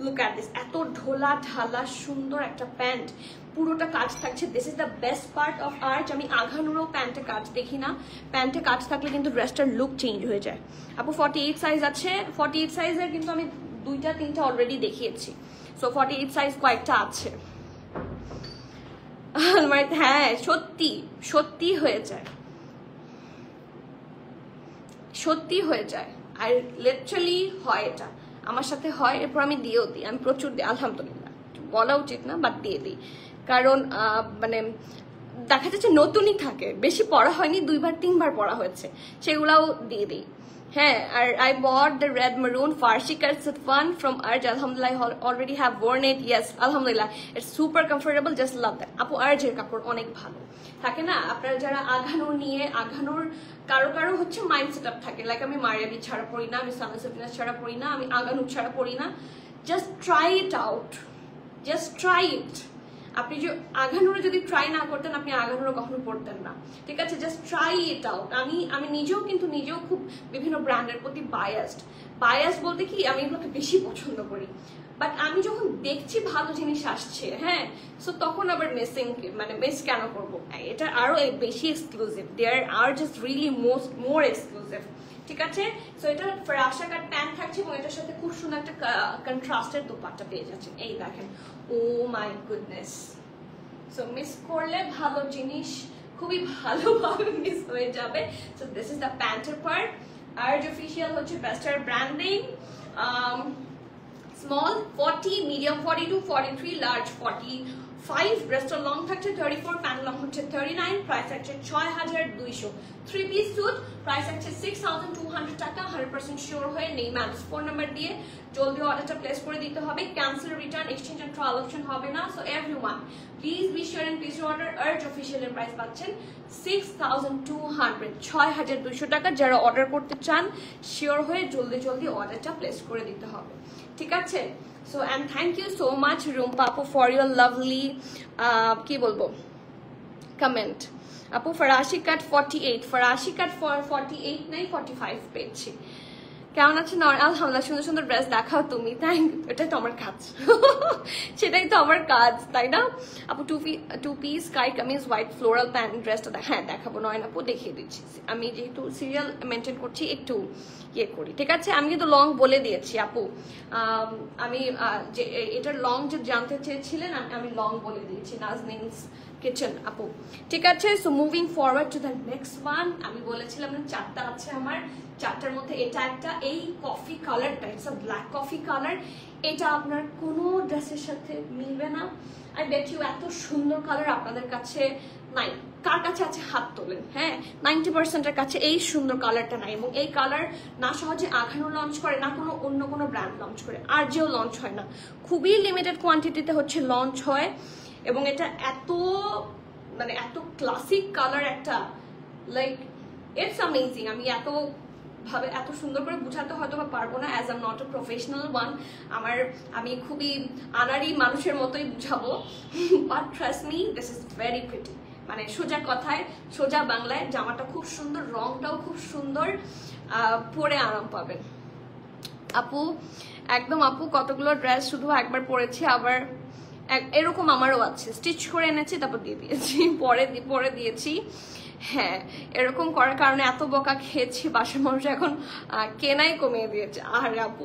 Speaker 1: Look at this, এত ঢোলা ঢালা সুন্দর একটা প্যান্ট, পুরোটা কাজ থাকছে। This is the best part of art. আমি আঘানুরও প্যান্টে কাজ দেখি না, প্যান্টে কাজ থাকলে কিন্তু ড্রেসটার লুক চেঞ্জ হয়ে যায়। আপু 48 সাইজ আছে, 48 সাইজের কিন্তু আমি 2টা 3টা অলরেডি দেখিয়েছি। সো 48 সাইজ কয়েকটা আছে। হ্যাঁ, সত্যি হয়ে যায়, সত্যি হয়ে যায়। আর লিটারালি হয়, এটা আমার সাথে হয়, এরপর আমি দিয়েও দিই, আমি প্রচুর দিই আলহামদুলিল্লাহ। বলা উচিত না, বাট দিয়ে দিই, কারণ মানে দেখা যাচ্ছে নতুনই থাকে, বেশি পড়া হয়নি, 2বার 3বার পড়া হয়েছে, সেগুলাও দিয়ে দিই। হ্যাঁ, আর I bought the red maroon farsi cut saffan from Arj. Alhamdulillah, I already have worn it. Yes, alhamdulillah, it's super comfortable. Just love that. আপু আরজের কাপড় অনেক ভালো থাকে না। আপনারা যারা আঘানোর নিয়ে, আঘানোর কারো কারো হচ্ছে মাইন্ড সেট আপ থাকে, লাইক আমি মারিয়াবি ছাড়া পড়ি না, আমি সানা সাফিনা ছাড়া পড়ি না, আমি আগানু ছাড়া পড়ি না। Just try it out, just try it. আপনি যে আঘানুরে যদি ট্রাই না করতেন, আপনি আঘানুরে কখনো পড়তেন না, ঠিক আছে? Just try it out. আমি নিজেও কিন্তু নিজেও খুব বিভিন্ন ব্র্যান্ডের প্রতি বায়াসড বলতে কি, আমি এগুলোকে বেশি পছন্দ করি। বাট আমি যখন দেখছি ভালো জিনিস আসছে, হ্যাঁ, সো তখন আবার মিস কেন করবো? এটা আরো বেশি এক্সক্লুসিভ, দেয়ার আর জাস্ট রিয়েলি মোর এক্সক্লুসিভ, ঠিক আছে? সো এটা ফরাসা কাট প্যান্ট থাকছে এবং এটার সাথে খুব সুন্দর একটা কন্ট্রাস্টের দোপাট্টা পেয়ে যাচ্ছেন। এই দেখেন, ও মাই গুডনেস। সো মিস করলে ভালো জিনিস খুবই ভালোভাবে মিস হয়ে যাবে। সো দিস ইজ দ্য প্যান্টের পার্ট। আরজ অফিসিয়াল হচ্ছে বেস্টার ব্র্যান্ডিং। স্মল 40, মিডিয়াম 42, 43, লার্জ 45, ড্রেসটা লং থাকছে 34, প্যান্ট লং হচ্ছে 39, প্রাইস আছে 6200। 3 পিস স্যুট, প্রাইস আছে 6200 টাকা। 100% শিওর হয়ে নেই ম্যাডাম ফোন নাম্বার দিয়ে জলদি অর্ডারটা প্লেস করে দিতে হবে। Cancel, return, exchange and trial option হবে না। So everyone please be sure and please order. Arz official এর প্রাইস পাচ্ছেন 6200, 6200 টাকা। যারা অর্ডার করতে চান শিওর হয়ে জলদি অর্ডারটা প্লেস করে দিতে হবে, ঠিক আছে? So and thank you so much Rumpa আপু ফর ইউর লাভলি কি বলবো কমেন্ট। আপু ফরাসি কাট 48, ফরাসি কাট 48 নাই 45 পেয়েছি। কেমন আছেন? আলহামদুলিল্লাহ, সুন্দর সুন্দর ড্রেস দেখাও তুমি। থ্যাংক ইউ, এটাই তো আমার কাজ, সেটাই তো আমার কাজ, তাই না? আপু two piece sky kameez white floral pant ড্রেসটা হ্যাঁ দেখাবো, নয় আপু দেখিয়ে দিচ্ছি। আমি যেহেতু সিরিয়াল মেনটেন করছি একটু ইয়ে করি, ঠিক আছে? আমি কিন্তু লং বলে দিয়েছি আপু, আমি যে এটার লং যে জানতে চেয়েছিলেন আমি লং বলে দিয়েছি, নাজনিনস কিচেন আপু, ঠিক আছে? So moving forward to the next one. আমি বলেছিলাম না 4টা আছে আমার, 4টার মধ্যে এটা একটা, এই কফি কালারটা, it's a black coffee colour. এটা আপনার কোনো ড্রেসের সাথে মিলবে না। আই বেট ইউ এত সুন্দর কালার আপনাদের কাছে নাই। কার কাছে আছে হাত তোলেন। হ্যাঁ, 90%-এর কাছে এই সুন্দর কালারটা নাই। এবং এই কালার না সহজে আঘানো লঞ্চ করে, না কোনো অন্য কোনো ব্র্যান্ড লঞ্চ করে, আর যেও লঞ্চ হয় না, খুবই লিমিটেড কোয়ান্টিটিতে হচ্ছে লঞ্চ হয়। এবং এটা এত এত ক্লাসিক কালার একটা, লাইক ইটস অ্যামেজিং। আমি এত সুন্দর করে বুঝাতে হয়তো বা পারবো না, as I'm not a professional one. আমি খুবই আনারি মানুষের মতোই বুঝাবো, but trust me, this is very pretty. সোজা কথায়, সোজা বাংলায়, জামাটা খুব সুন্দর, রংটাও খুব সুন্দর, পরে আরাম পাবেন আপু। একদম আপু, কতগুলো ড্রেস শুধু একবার পরেছি, আবার এরকম আমারও আছে, স্টিচ করে এনেছি তারপর দিয়ে দিয়েছি, পরে দিয়েছি। হ্যাঁ, এরকম করার কারণে এত বকা খেয়েছি, বাসার মানুষ এখন কেনাই কমিয়ে দিয়েছে। আর আপু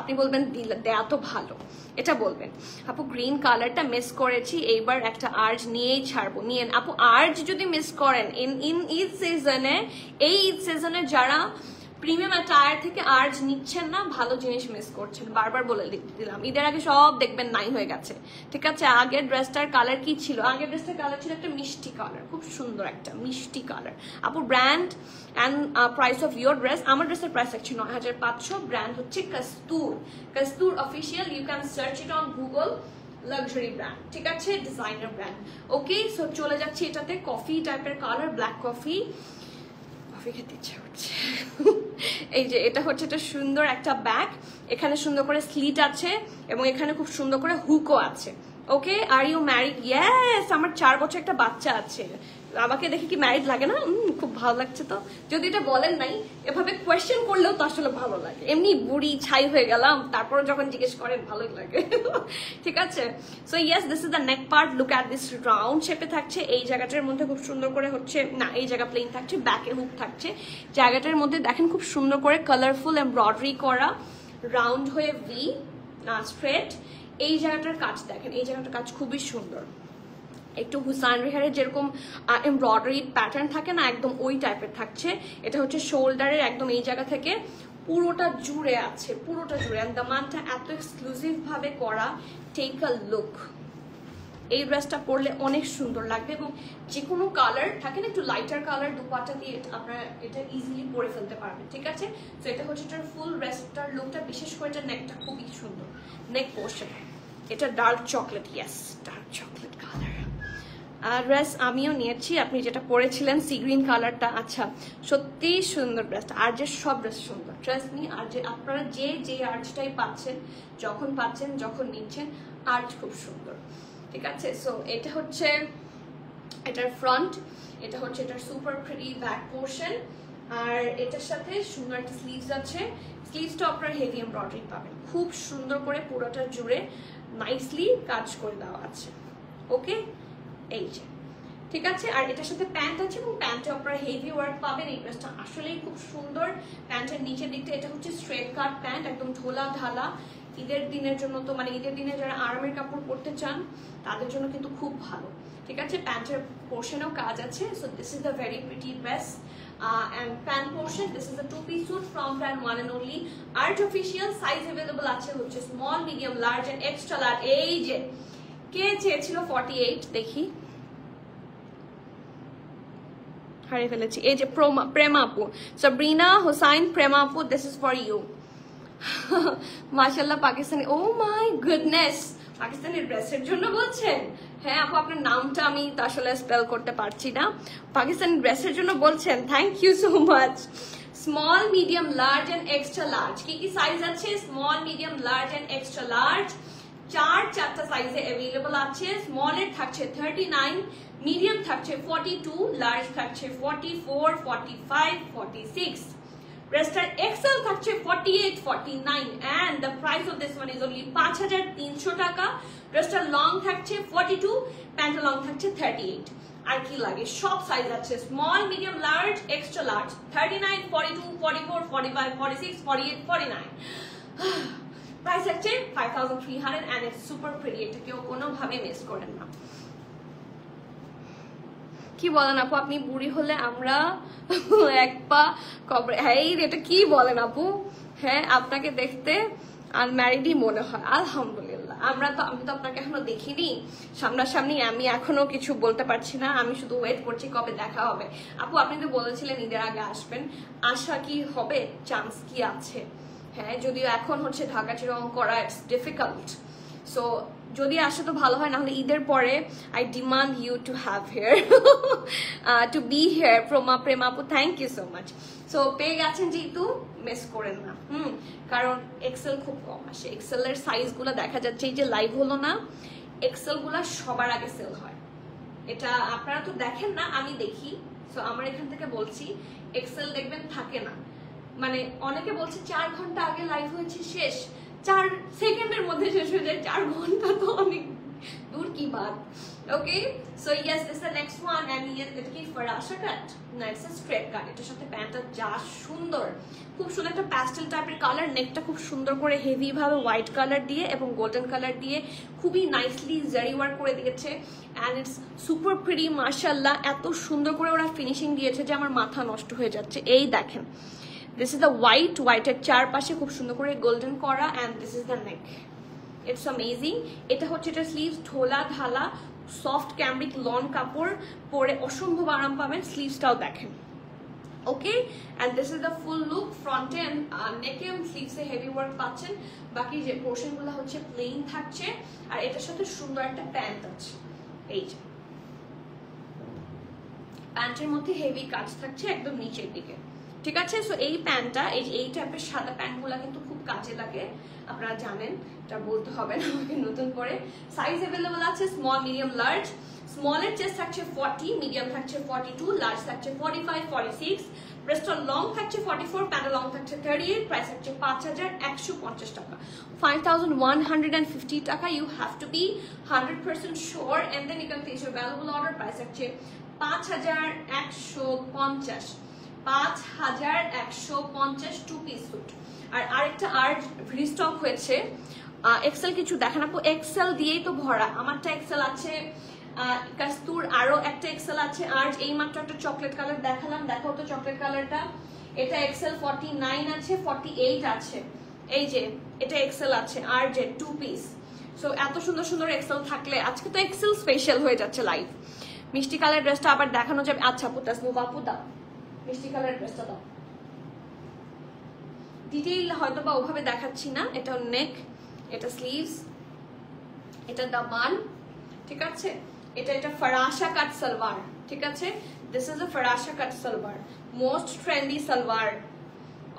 Speaker 1: আপনি বলবেন দেয়া তো ভালো, এটা বলবেন। আপু গ্রিন কালারটা মিস করেছি, এইবার একটা আর্জ নিয়েই ছাড়বো। নিয়েন আপু, আর্জ যদি মিস করেন ইন ঈদ সিজনে, এই ঈদ সিজনে যারা প্রিমিয়াম টায়ার থেকে আর্জ নিচ্ছেন না, ভালো জিনিস মিস করছেন। বারবার বলে দিলাম, ঈদের আগে সব দেখবেন নাই হয়ে গেছে, ঠিক আছে? আগের ড্রেসটার কালার কি ছিল? আগের ড্রেসটার কালার ছিল একটা মিষ্টি কালার, খুব সুন্দর একটা মিষ্টি কালার। আপু brand and price of your dress. আমার ড্রেসের প্রাইস হচ্ছে 9500, ব্র্যান্ড হচ্ছে Kastoor official. You can search it on Google, luxury brand, ঠিক আছে? Designer brand. ওকে, সো চলে যাচ্ছি এটাতে, কফি টাইপের কালার, ব্ল্যাক কফি খেতে ইচ্ছা করছে। এই যে এটা হচ্ছে একটা সুন্দর একটা ব্যাগ, এখানে সুন্দর করে স্লিট আছে এবং এখানে খুব সুন্দর করে হুকও আছে। ওকে, আর ইউ ম্যারিড? ইয়েস, আমার 4 বছর একটা বাচ্চা আছে। আমাকে দেখে কি ম্যারিড লাগে না? খুব ভালো লাগছে তো। যদি এটা বলেন নাই, এভাবে কোয়েশ্চেন করলেও তো আসলে ভালো লাগে। এমনি বুড়ি ছাই হয়ে গেলাম, তারপরে যখন জিজ্ঞেস করেন ভালোই লাগে, ঠিক আছে? So yes, this is the neck part. Look at this, round শেপে থাকছে। এই জায়গাটার মধ্যে খুব সুন্দর করে হচ্ছে না, এই জায়গা প্লেন থাকছে, ব্যাকে হুক থাকছে। জায়গাটার মধ্যে দেখেন খুব সুন্দর করে কালারফুল এমব্রয়ডারি করা, রাউন্ড হয়ে ভি, স্ট্রেট। এই জায়গাটার কাজ দেখেন, এই জায়গাটার কাজ খুবই সুন্দর, একটু হুসাইন রেহারের যেরকম এমব্রয়ডারি প্যাটার্ন থাকে না, একদম ওই টাইপের থাকছে। এটা হচ্ছে শোল্ডারের একদম এই জায়গা থেকে পুরোটা জুড়ে আছে, পুরোটা জুড়ে। দামানটা এত এক্সক্লুসিভ ভাবে করা। টেক আ লুক, এই ড্রেসটা পরলে অনেক সুন্দর লাগবে এবং যে কোনো কালার থাকে না একটু লাইটার কালার দুপাট্টা দিয়ে আপনারা এটা ইজিলি পরে ফেলতে পারবেন, ঠিক আছে? তো এটা হচ্ছে এটার ফুল ড্রেসটার লুকটা, বিশেষ করে এটা নেকটা খুবই সুন্দর, নেক পোর্শন। এটা dark chocolate, yes dark chocolate colour dress আমিও নিয়েছি। আপনি যেটা পরেছিলেন সি গ্রিন কালারটা, আচ্ছা সত্যি সুন্দর ড্রেসটা। আর যে সব ড্রেস সুন্দর, ট্রাস্ট মি। আর যে আপনারা যে আর্টটাই পাচ্ছেন, যখন নিচ্ছেন, আর্ট খুব সুন্দর, ঠিক আছে? সো এটা হচ্ছে এটার ফ্রন্ট, এটা হচ্ছে এটার সুপার প্রিটি ব্যাক পোর্শন, আর এটার সাথে সুন্দর একটা স্লিভস আছে। স্লিভসটা আপনার হেভি এমব্রয়ডারি পাবেন, খুব সুন্দর করে পুরোটা জুড়ে নাইসলি কাজ করে দেওয়া আছে। ওকে, এই যে ঠিক আছে। আর এটার সাথে প্যান্ট আছে এবং প্যান্টে আপনারা হেভি ওয়ার্ক পাবেন। এই ড্রেসটা আসলেই খুব সুন্দর। প্যান্টের নিচের দিকটা এটা হচ্ছে স্ট্রেট কাট প্যান্ট, একদম ঢোলা ঢালা। ঈদের দিনের জন্য তো মানে ঈদের দিনে যারা আরামের কাপড় পরতে চান তাদের জন্য কিন্তু খুব ভালো, ঠিক আছে? প্যান্টের পোর্শনেও কাজ আছে। So this is the very pretty dress and pant portion. This is a two-piece suit from brand one and only Art Official. Size available আছে হচ্ছে small, medium, large and extra large. এই যে কে চেয়েছিল 48, দেখি হারিয়ে ফেলেছি। এই যে প্রেমা আপু, সাবরিনা হোসাইন প্রেমা আপু, দিস ইজ ফর ইউ। মাশাআল্লাহ Pakistani, oh my goodness, Pakistani ড্রেসের জন্য বলছেন? হ্যাঁ আপু, আপনার নামটা আমি তো আসলে স্পেল করতে পারছি না, পাকিস্তানি ড্রেসের জন্য বলছেন, thank you so much. Small, medium, large and extra large, কি কি সাইজ আছে? Small, medium, large and extra large, চারটা সাইজে অ্যাভেলেবল আছে। স্মলের থাকছে 39, মিডিয়াম থাকছে 42, লার্জ থাকছে 44, 45, 46। ড্রেসটার এক্সেল থাকছে 48, 49 and the price of this one is only 5300 টাকা। ড্রেসটার লং থাকছে 42, প্যান্ট লং থাকছে 38। আর কি লাগে, সব সাইজ আছে, small, medium, large, extra large, 39, 42, 44, 45, 46, 48, 49। Price হচ্ছে 5300 and it's super pretty। এটা কেউ কোনোভাবে মিস করেন না। কি বলেন আপু, আপনি বুড়ি হলে আমরা এক পা কবরে? হ্যাঁ এটা কি বলেন আপু? হ্যাঁ আপনাকে দেখতে আনম্যারিডই মনে হয়। আলহামদুলিল্লাহ, আমি তো আপনাকে এখনো দেখিনি সামনাসামনি, আমি এখনো কিছু বলতে পারছি না, আমি শুধু ওয়েট করছি কবে দেখা হবে। আপু আপনি তো বলেছিলেন ঈদের আগে আসবেন, আশা কি হবে, চান্স কি আছে? হ্যাঁ যদিও এখন হচ্ছে ঢাকা চিরং করা ইটস ডিফিকাল্ট, সো যদি আসে তো ভালো হয়, নাহলে ঈদের পরে I demand you to have here to be here. Prema আপু thank you so much. So পেয়ে গেছেন যেহেতু মিস করেন না, কারণ এক্সেল খুব কম আসে। এক্সেলের সাইজগুলো দেখা যাচ্ছে, এই যে লাইভ হলো না, এক্সেলগুলো সবার আগে সেল হয়। এটা আপনারা তো দেখেন না, আমি দেখি, সো আমার এখান থেকে বলছি, এক্সেল দেখবেন থাকে না, মানে অনেকে বলছে 4 ঘন্টা আগে লাইভ হয়েছে, শেষ 4 সেকেন্ডের মধ্যে শেষ হয়ে যায়। 4 ঘন্টা তো অনেক দূর কি বাত। Okay, so yes this the next one and yes এটা কি ফরাসা কাট না, ইটস আ স্ট্রেট কাট। এটার সাথে প্যান্টটা যা সুন্দর, খুব সুন্দর একটা প্যাস্টেল টাইপের কালার, নেকটা খুব সুন্দর করে হেভি ভাবে হোয়াইট কালার দিয়ে এবং গোল্ডেন কালার দিয়ে খুবই নাইসলি জারি ওয়ার্ক করে দিয়েছে এন্ড ইটস সুপার প্রিটি মাশাআল্লাহ। এত সুন্দর করে ওরা ফিনিশিং দিয়েছে যে আমার মাথা নষ্ট হয়ে যাচ্ছে। এই দেখেন, this is the whiteর চারপাশে খুব সুন্দর করে গোল্ডেন করা and this is the neck, it's amazing। এটা হচ্ছে এটা স্লিভস ঢোলা ঢালা সফট ক্যামব্রিক লন কাপড়, পরে অসম্ভব আরাম পাবেন। স্লিভসটাও দেখেন, ওকে, and this is the full look, ফ্রন্টে and নেকে এবং স্লিভসে হেভি ওয়ার্ক পাচ্ছেন। বাকি যে পোর্শনগুলো হচ্ছে প্লেন থাকছে আর এটার সাথে সুন্দর একটা প্যান্ট আছে, এই যে প্যান্টের মধ্যে হেভি কাজ থাকছে একদম নিচের দিকে, ঠিক আছে? সো এই প্যান্টটা, এই টাইপের সাদা প্যান্টগুলো কিন্তু খুব কাজে লাগে, আপনারা জানেন, এটা বলতে হবে না আমাকে নতুন করে। সাইজ অ্যাভেলেবল আছে স্মল, মিডিয়াম, লার্জ। স্মলের চেস্ট থাকছে 40, মিডিয়াম থাকছে 42, লার্জ থাকছে 45, 46। ব্রেস্টর লং থাকছে 44, প্যান্ট লং থাকছে 38। প্রাইস থাকছে 5150 টাকা, 5150 টাকা। You have to be 100% sure and then you can place your valuable order. Price থাকছে 5150, 5150 টু পিস স্যুট। আর আরেকটা আর্ট রিস্টক হয়েছে, এক্সেল কিছু দেখেন আপু, এক্সেল দিয়েই তো ভরা। আমারটা এক্সেল আছে, কাস্তুর আরো একটা এক্সেল আছে, আর এই মাত্র একটা চকলেট কালার দেখালাম, দেখাও তো চকলেট কালারটা। এটা এক্সেল 49 আছে, 48 আছে, এই যে এটা এক্সেল আছে, আর যে টু পিস সো এত সুন্দর সুন্দর এক্সেল থাকলে আজকে তো এক্সেল স্পেশাল হয়ে যাচ্ছে লাইভ। মিষ্টি কালার ড্রেসটা আবার দেখানো যাবে। আচ্ছা আপু তাসনিম আপু দাও মিষ্টি কালার ড্রেসটা দাও। ডিটেইল হয়তো বা ওভাবে দেখাচ্ছি না। এটা নেক, এটা স্লিভস, এটা দামান, ঠিক আছে। এটা ফরাসা কাট সালোয়ার, ঠিক আছে। This is a farasha cut salwar, most trendy salwar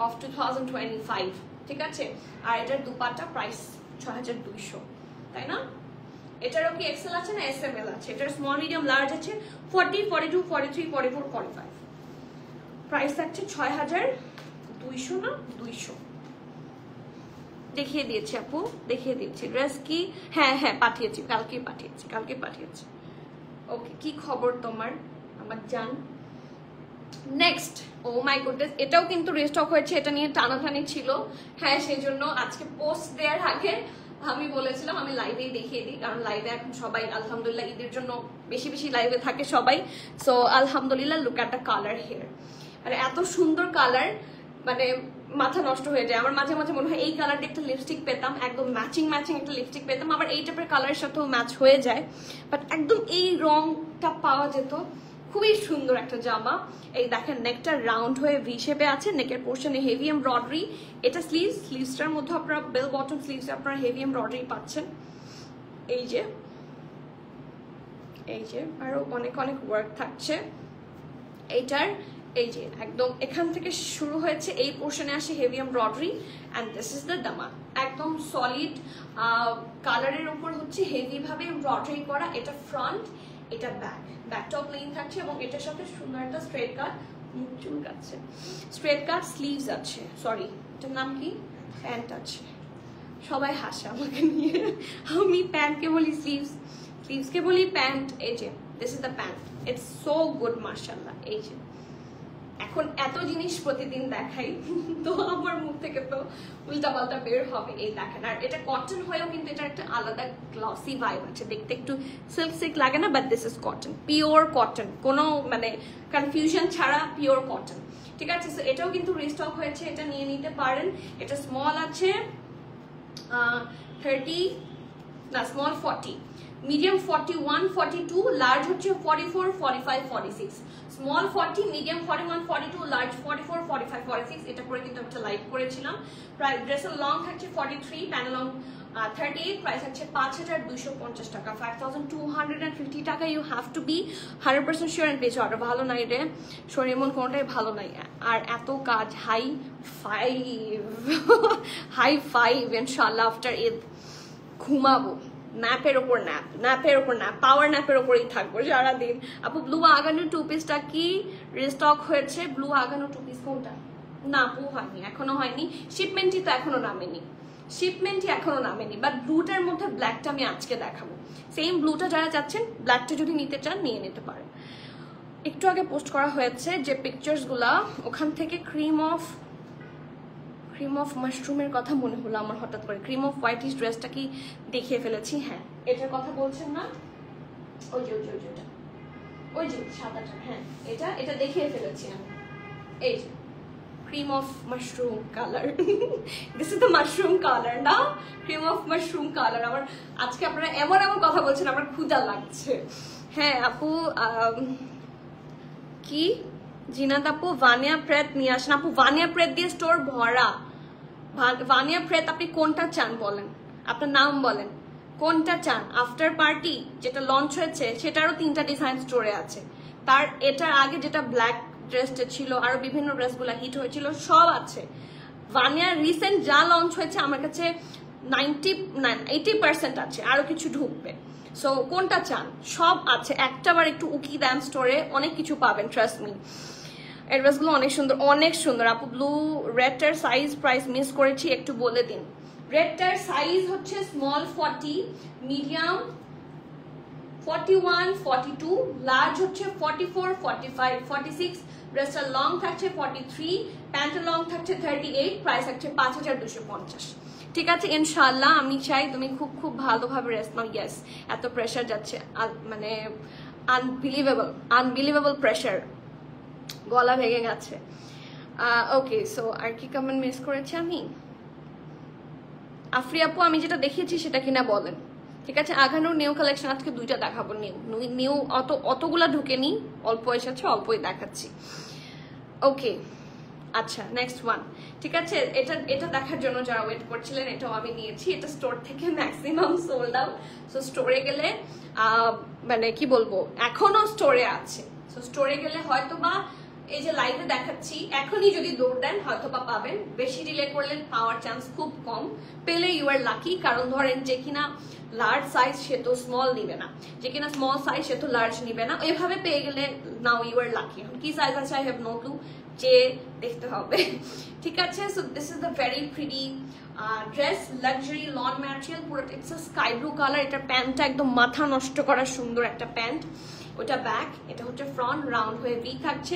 Speaker 1: of 2025, ঠিক আছে। আর এটার দুপাট্টা প্রাইস 6200, তাই না? এটারও কি এক্সেল আছে না এসএমএল আছে? এটার স্মল মিডিয়াম লার্জ আছে 40, 42, 43, 44, 45। প্রাইস থাকছে 6200 না 200। দেখিয়ে দিয়েছি আপু, দেখিয়ে দিয়েছি। ড্রেস কি? হ্যাঁ হ্যাঁ পাঠিয়েছি, কালকে পাঠিয়েছি। ওকে, কি খবর তোমার আমার জান? নেক্সট, ও মাই গুডনেস, এটাও কিন্তু রিস্টক হয়েছে। এটা নিয়ে টানাটানি ছিল, হ্যাঁ সেই জন্য আজকে পোস্ট দেওয়ার আগে আমি বলেছিলাম আমি লাইভেই দেখিয়ে দিই, কারণ লাইভে এখন সবাই আলহামদুলিল্লাহ ঈদের জন্য বেশি বেশি লাইভে থাকে সবাই। সো আলহামদুলিল্লাহ, look at the colour here. মানে এত সুন্দর কালার, মানে মাথা নষ্ট হয়ে যায় আমার। মাঝে মাঝে মনে হয় এই কালারটা একটা লিপস্টিক পেতাম, একদম ম্যাচিং একটা লিপস্টিক পেতাম, আবার এই টাইপের কালারের সাথেও ম্যাচ হয়ে যায়, বাট একদম এই রংটা পাওয়া যেত। খুবই সুন্দর একটা জামা। এই দেখেন নেকটা রাউন্ড হয়ে ভি শেপে আছে, নেকের পোর্শনে হেভি এমব্রয়ডারি। এটা স্লিভসটার মধ্যে আপনারা বেল বটম স্লিভসে আপনারা হেভি এমব্রয়ডারি পাচ্ছেন। এই যে আরো অনেক ওয়ার্ক থাকছে এইটার। এই যে একদম এখান থেকে শুরু হয়েছে, এই পোর্শনে আসে heavy embroidery, and this is the দামান। একদম সলিড কালারের উপর হচ্ছে হেভি ভাবে এমব্রয়ডারি করা। এটা ফ্রন্ট, এটা ব্যাকটাও প্লেন থাকছে, এবং এটার সাথে সুন্দর একটা স্ট্রেট কাট, চুলকাচ্ছে, স্ট্রেট কাট স্লিভস আছে। সরি, এটার নাম কি? প্যান্ট আছে। সবাই হাসে আমাকে নিয়ে, আমি প্যান্টকে বলি স্লিভসকে বলি প্যান্ট। এই যে this is the pant, it's so good মাশাআল্লাহ। এই যে এখন এত জিনিস প্রতিদিন দেখাই, তো আমার মুখ থেকে তো উল্টাপাল্টা বের হবে। এই দেখেন, আর এটা কটন হয়েও কিন্তু এটা একটা আলাদা গ্লসি ভাইব আছে, দেখতে একটু সিল্ক লাগে না, but this is cotton, pure cotton, কোনো মানে কনফিউশন ছাড়া পিওর কটন, ঠিক আছে। সো এটাও কিন্তু রিস্টক হয়েছে, এটা নিয়ে নিতে পারেন। এটা স্মল আছে 30 না স্মল 40, মিডিয়াম 41, 42, লার্জ হচ্ছে 44, 45, 46, স্মল 40, মিডিয়াম 41, 42, লার্জ 44, 45, 46। এটা পরে কিন্তু একটা লাইভ করেছিলাম। প্রায় ড্রেসের লং থাকছে 43, প্যানেল লং 38, প্রাইস হচ্ছে 5250 টাকা, 5250 টাকা। You have to be 100% sure and page order. ভালো নাই রে শরীর মন কোনোটাই ভালো নাই, আর এত কাজ। হাই ফাইভ ইনশাআল্লাহ আফটার ঈদ ঘুমাবো, ন্যাপের ওপর ন্যাপ, পাওয়ার ন্যাপের ওপরেই থাকবো সারাদিন। আপু ব্লু আগানো টু পিসটা কি রিস্টক হয়েছে? ব্লু আগানো টু পিস কোনটা? না আপু হয়নি, এখনো হয়নি। শিপমেন্টই তো এখনো নামেনি, বাট ব্লুটার মধ্যে ব্ল্যাকটা আমি আজকে দেখাবো। সেম ব্লুটা যারা চাচ্ছেন, ব্ল্যাকটা যদি নিতে চান নিয়ে নিতে পারেন। একটু আগে পোস্ট করা হয়েছে যে পিকচার্স গুলা, ওখান থেকে ক্রিম অফ মাশরুমের কথা মনে হলো আমার হঠাৎ করে। ক্রিম অফ হোয়াইটিশ ড্রেসটা কি দেখিয়ে ফেলেছি? হ্যাঁ, এটার কথা বলছেন না? ওই যে সাদাটা, হ্যাঁ এটা দেখিয়ে ফেলেছি আমি। এই যে cream of mushroom colour, this is the mushroom colour না, ক্রিম অফ মাশরুম কালার। আমার আজকে আপনারা এমন কথা বলছেন, আমার ক্ষুধা লাগছে। হ্যাঁ আপু, কি জিনাত আপু ভানিয়া প্রেত নিয়ে আসেন। আপু ভানিয়া প্রেত দিয়ে স্টোর ভরা। ভানিয়া প্রেত আপনি কোনটা চান বলেন, আপনার নাম বলেন, কোনটা চান? আফটার পার্টি যেটা লঞ্চ হয়েছে সেটারও 3টা ডিজাইন স্টোরে আছে। এটার আগে যেটা ব্ল্যাক ড্রেসটা ছিল, আরো বিভিন্ন ড্রেসগুলো হিট হয়েছিল, সব আছে। ভানিয়া রিসেন্ট যা লঞ্চ হয়েছে আমার কাছে 80% আছে, আরো কিছু ঢুকবে। সো কোনটা চান? সব আছে। একটাবার একটু উকি দেন স্টোরে, অনেক কিছু পাবেন, ট্রাস্ট মি। এই ড্রেসগুলো অনেক সুন্দর। আপু ব্লু রেডটার সাইজ প্রাইস মিস করেছি, একটু বলে দিন। রেডটার সাইজ হচ্ছে স্মল 40, মিডিয়াম 41, 42, লার্জ হচ্ছে 44, 45, 46, ড্রেসটার লং থাকছে 43, প্যান্টের লং থাকছে 38, প্রাইস থাকছে 5250। ঠিক আছে ইনশাআল্লাহ। আমি চাই তুমি খুব ভালোভাবে রেস্ট নাও। ইয়েস, এত প্রেশার যাচ্ছে, মানে আনবিলিভেবল প্রেশার, গলা ভেঙে গেছে। ওকে, সো আর কি কমেন্ট মিস করেছি আমি? আফরি আপু আমি যেটা দেখিয়েছি সেটা কিনা বলেন, ঠিক আছে? আঘানুর নিউ কালেকশন আজকে 2টা দেখাবো। নিউ অতগুলা ঢুকেনি, অল্প এসেছে, অল্পই দেখাচ্ছি। ওকে, আচ্ছা নেক্সট ওয়ান, ঠিক আছে? এটা দেখার জন্য যারা ওয়েট করছিলেন, এটাও আমি নিয়েছি। এটা স্টোর থেকে ম্যাক্সিমাম সোল্ড আউট। সো স্টোরে গেলে মানে কি বলবো, এখনো স্টোরে আছে। সো স্টোরে গেলে হয়তো বা এই যে লাইভে দেখাচ্ছি, এখনই যদি দৌড় দেন হয়তো বা পাবেন। বেশি ডিলে করলে পাওয়ার চান্স খুব কম। পেলে ইউ আর লাকি, কারণ ধরেন যে কিনা লার্জ সাইজ সে তো স্মল নিবে না, যে কিনা স্মল সাইজ সে তো লার্জ নিবে না। এভাবে পেয়ে গেলে নাও ইউ আর লাকি। এখন কি সাইজ আছে আই হ্যাভ নো ক্লু, যে দেখতে হবে, ঠিক আছে? So this is the very pretty dress, luxury lawn material, পুরো it's a sky blue colour. এটার প্যান্টটা একদম মাথা নষ্ট করা সুন্দর একটা প্যান্ট। ওটা ব্যাক, এটা হচ্ছে ফ্রন্ট, রাউন্ড হয়ে ভি থাকছে।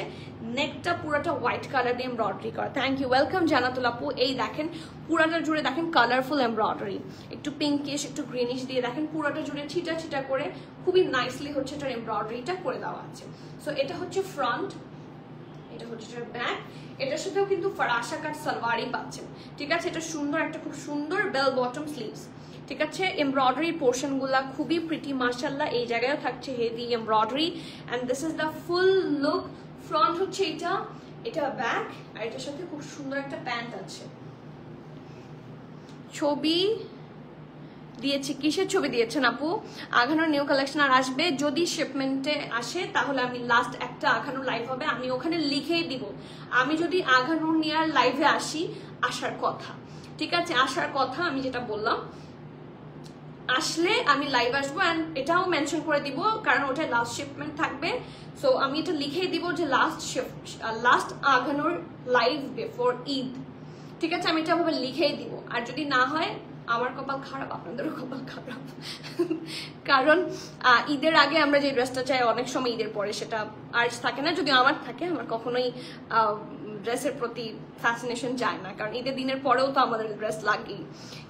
Speaker 1: নেকটা পুরোটা হোয়াইট কালার দিয়ে এমব্রয়ডারি করা। থ্যাংক ইউ, ওয়েলকাম জানাতুল আপু। এই দেখেন পুরাটা জুড়ে দেখেন কালারফুল এমব্রয়ডারি, একটু পিঙ্কিশ একটু গ্রিনিশ দিয়ে দেখেন পুরোটা জুড়ে ছিটা ছিটা করে খুবই নাইসলি হচ্ছে এটার এমব্রয়ডারিটা করে দেওয়া আছে। সো এটা হচ্ছে ফ্রন্ট, এটা হচ্ছে এটার ব্যাক। এটার সাথেও কিন্তু ফরাসা কাট সালোয়ারই পাচ্ছেন, ঠিক আছে? এটা সুন্দর একটা খুব সুন্দর বেল বটম স্লিভস, ঠিক আছে? এমব্রয়ডারি পোর্শন গুলা খুবই প্রিটি মাশাআল্লাহ। এই জায়গায়ও থাকছে heavy embroidery, and this is the full look. Front হচ্ছে এটা ব্যাক, আর এটার সাথে খুব সুন্দর একটা প্যান্ট আছে। ছবি দিয়েছি, কিসের ছবি দিয়েছেন আপু? আঘানোর নিউ কালেকশন আর আসবে, যদি শিপমেন্টে আসে তাহলে আমি লাস্ট একটা আঘানোর লাইভ হবে, আমি ওখানে লিখেই দিব। আমি যদি আঘানোর নিয়ার লাইভে আসি, আসার কথা, ঠিক আছে? আসার কথা, আমি যেটা বললাম, আসলে আমি লাইভ আসবো, অ্যান্ড এটাও মেনশন করে দিব কারণ ওটা লাস্ট শিপমেন্ট থাকবে। সো আমি এটা লিখেই দিব যে লাস্ট আঘানোর লাইভ বিফোর ঈদ, ঠিক আছে? আমি এটা ভাবে লিখেই দিব। আর যদি না হয় আমার কপাল খারাপ, আপনাদেরও কপাল খারাপ, কারণ ঈদের আগে আমরা যে ড্রেসটা চাই অনেক সময় ঈদের পরে সেটা আর্জ থাকে না। যদি আমার থাকে, আমার কখনোই ড্রেসের প্রতি ফ্যাসিনেশন যায় না, কারণ ঈদের দিনের পরেও তো আমাদের ড্রেস লাগেই।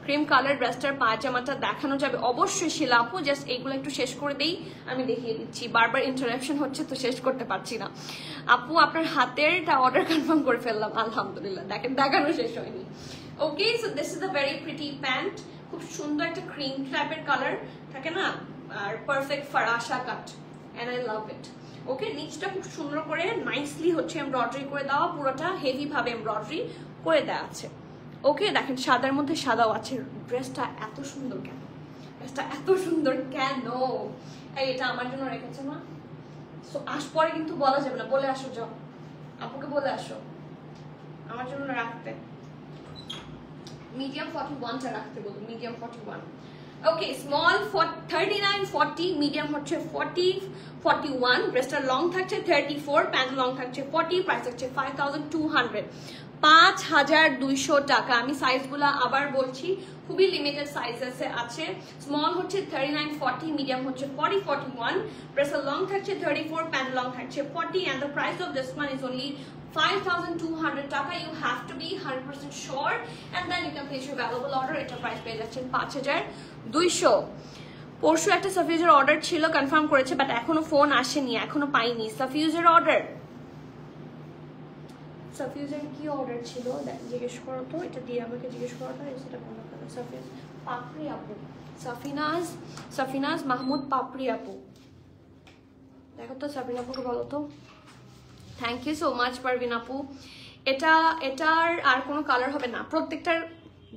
Speaker 1: ক্রিম কালার ড্রেসটার পায়জামাটা দেখানো যাবে অবশ্যই শিলা আপু, জাস্ট এইগুলো একটু শেষ করে দেই, আমি দেখিয়ে দিচ্ছি। বারবার ইন্টারাপশন হচ্ছে তো শেষ করতে পারছি না। আপু আপনার হাতেরটা অর্ডার কনফার্ম করে ফেললাম, আলহামদুলিল্লাহ। দেখেন দেখানো শেষ হয়নি। Okay, so this is a very pretty pant, খুব সুন্দর একটা ক্রিম টাইপের কালার থাকে না, আর perfect farasha cut, and I love it. Okay, নিচটা খুব সুন্দর করে নাইসলি হচ্ছে এমব্রয়ডারি করে দেওয়া, পুরোটা হেভি ভাবে এমব্রয়ডারি করে দেওয়া আছে। ওকে, দেখেন সাদার মধ্যে সাদাও আছে। ড্রেসটা এত সুন্দর কেন, ড্রেসটা এত সুন্দর কেন? এটা আমার জন্য রেখেছে না? সো পরে কিন্তু বলা যাবে না, বলে আসো, যাও আপুকে বলে আসো আমার জন্য রাখতে। মিডিয়াম 41টা রাখতে বলুন, মিডিয়াম 41। ওকে, স্মল 39 40, মিডিয়াম হচ্ছে 40 41। ড্রেসটা লং থাকছে 34, প্যান্ট লং থাকছে 40, প্রাইস হচ্ছে 5200, 5200 টাকা। আমি সাইজগুলো আবার বলছি, খুবই লিমিটেড সাইজেস আছে। স্মল হচ্ছে 39 40, মিডিয়াম হচ্ছে 40 41, ড্রেসের লং থাকছে 34, প্যান্ট লং থাকছে 40, and the price of this one is only 5200 টাকা। You have to be 100% sure, and then you can place your valuable order. এটা প্রাইস পেয়ে যাচ্ছেন 5200। পরশু একটা সাফিউজের অর্ডার ছিল, কনফার্ম করেছে, বাট এখনো ফোন আসেনি, এখনো পাইনি। সাফিউজের অর্ডার, সাফিউজের কি অর্ডার ছিল জিজ্ঞেস করো তো, এটা দিয়ে আমাকে জিজ্ঞেস করো তো। সেটা বলো কেন? সাফিউজ পাপড়ি আপু, সাফিনাজ মাহমুদ পাপড়ি আপু, দেখো তো সাফিনা আপুকে বলো তো। Thank you so much Parvin আপু। এটার আর কোনো কালার হবে না, প্রত্যেকটার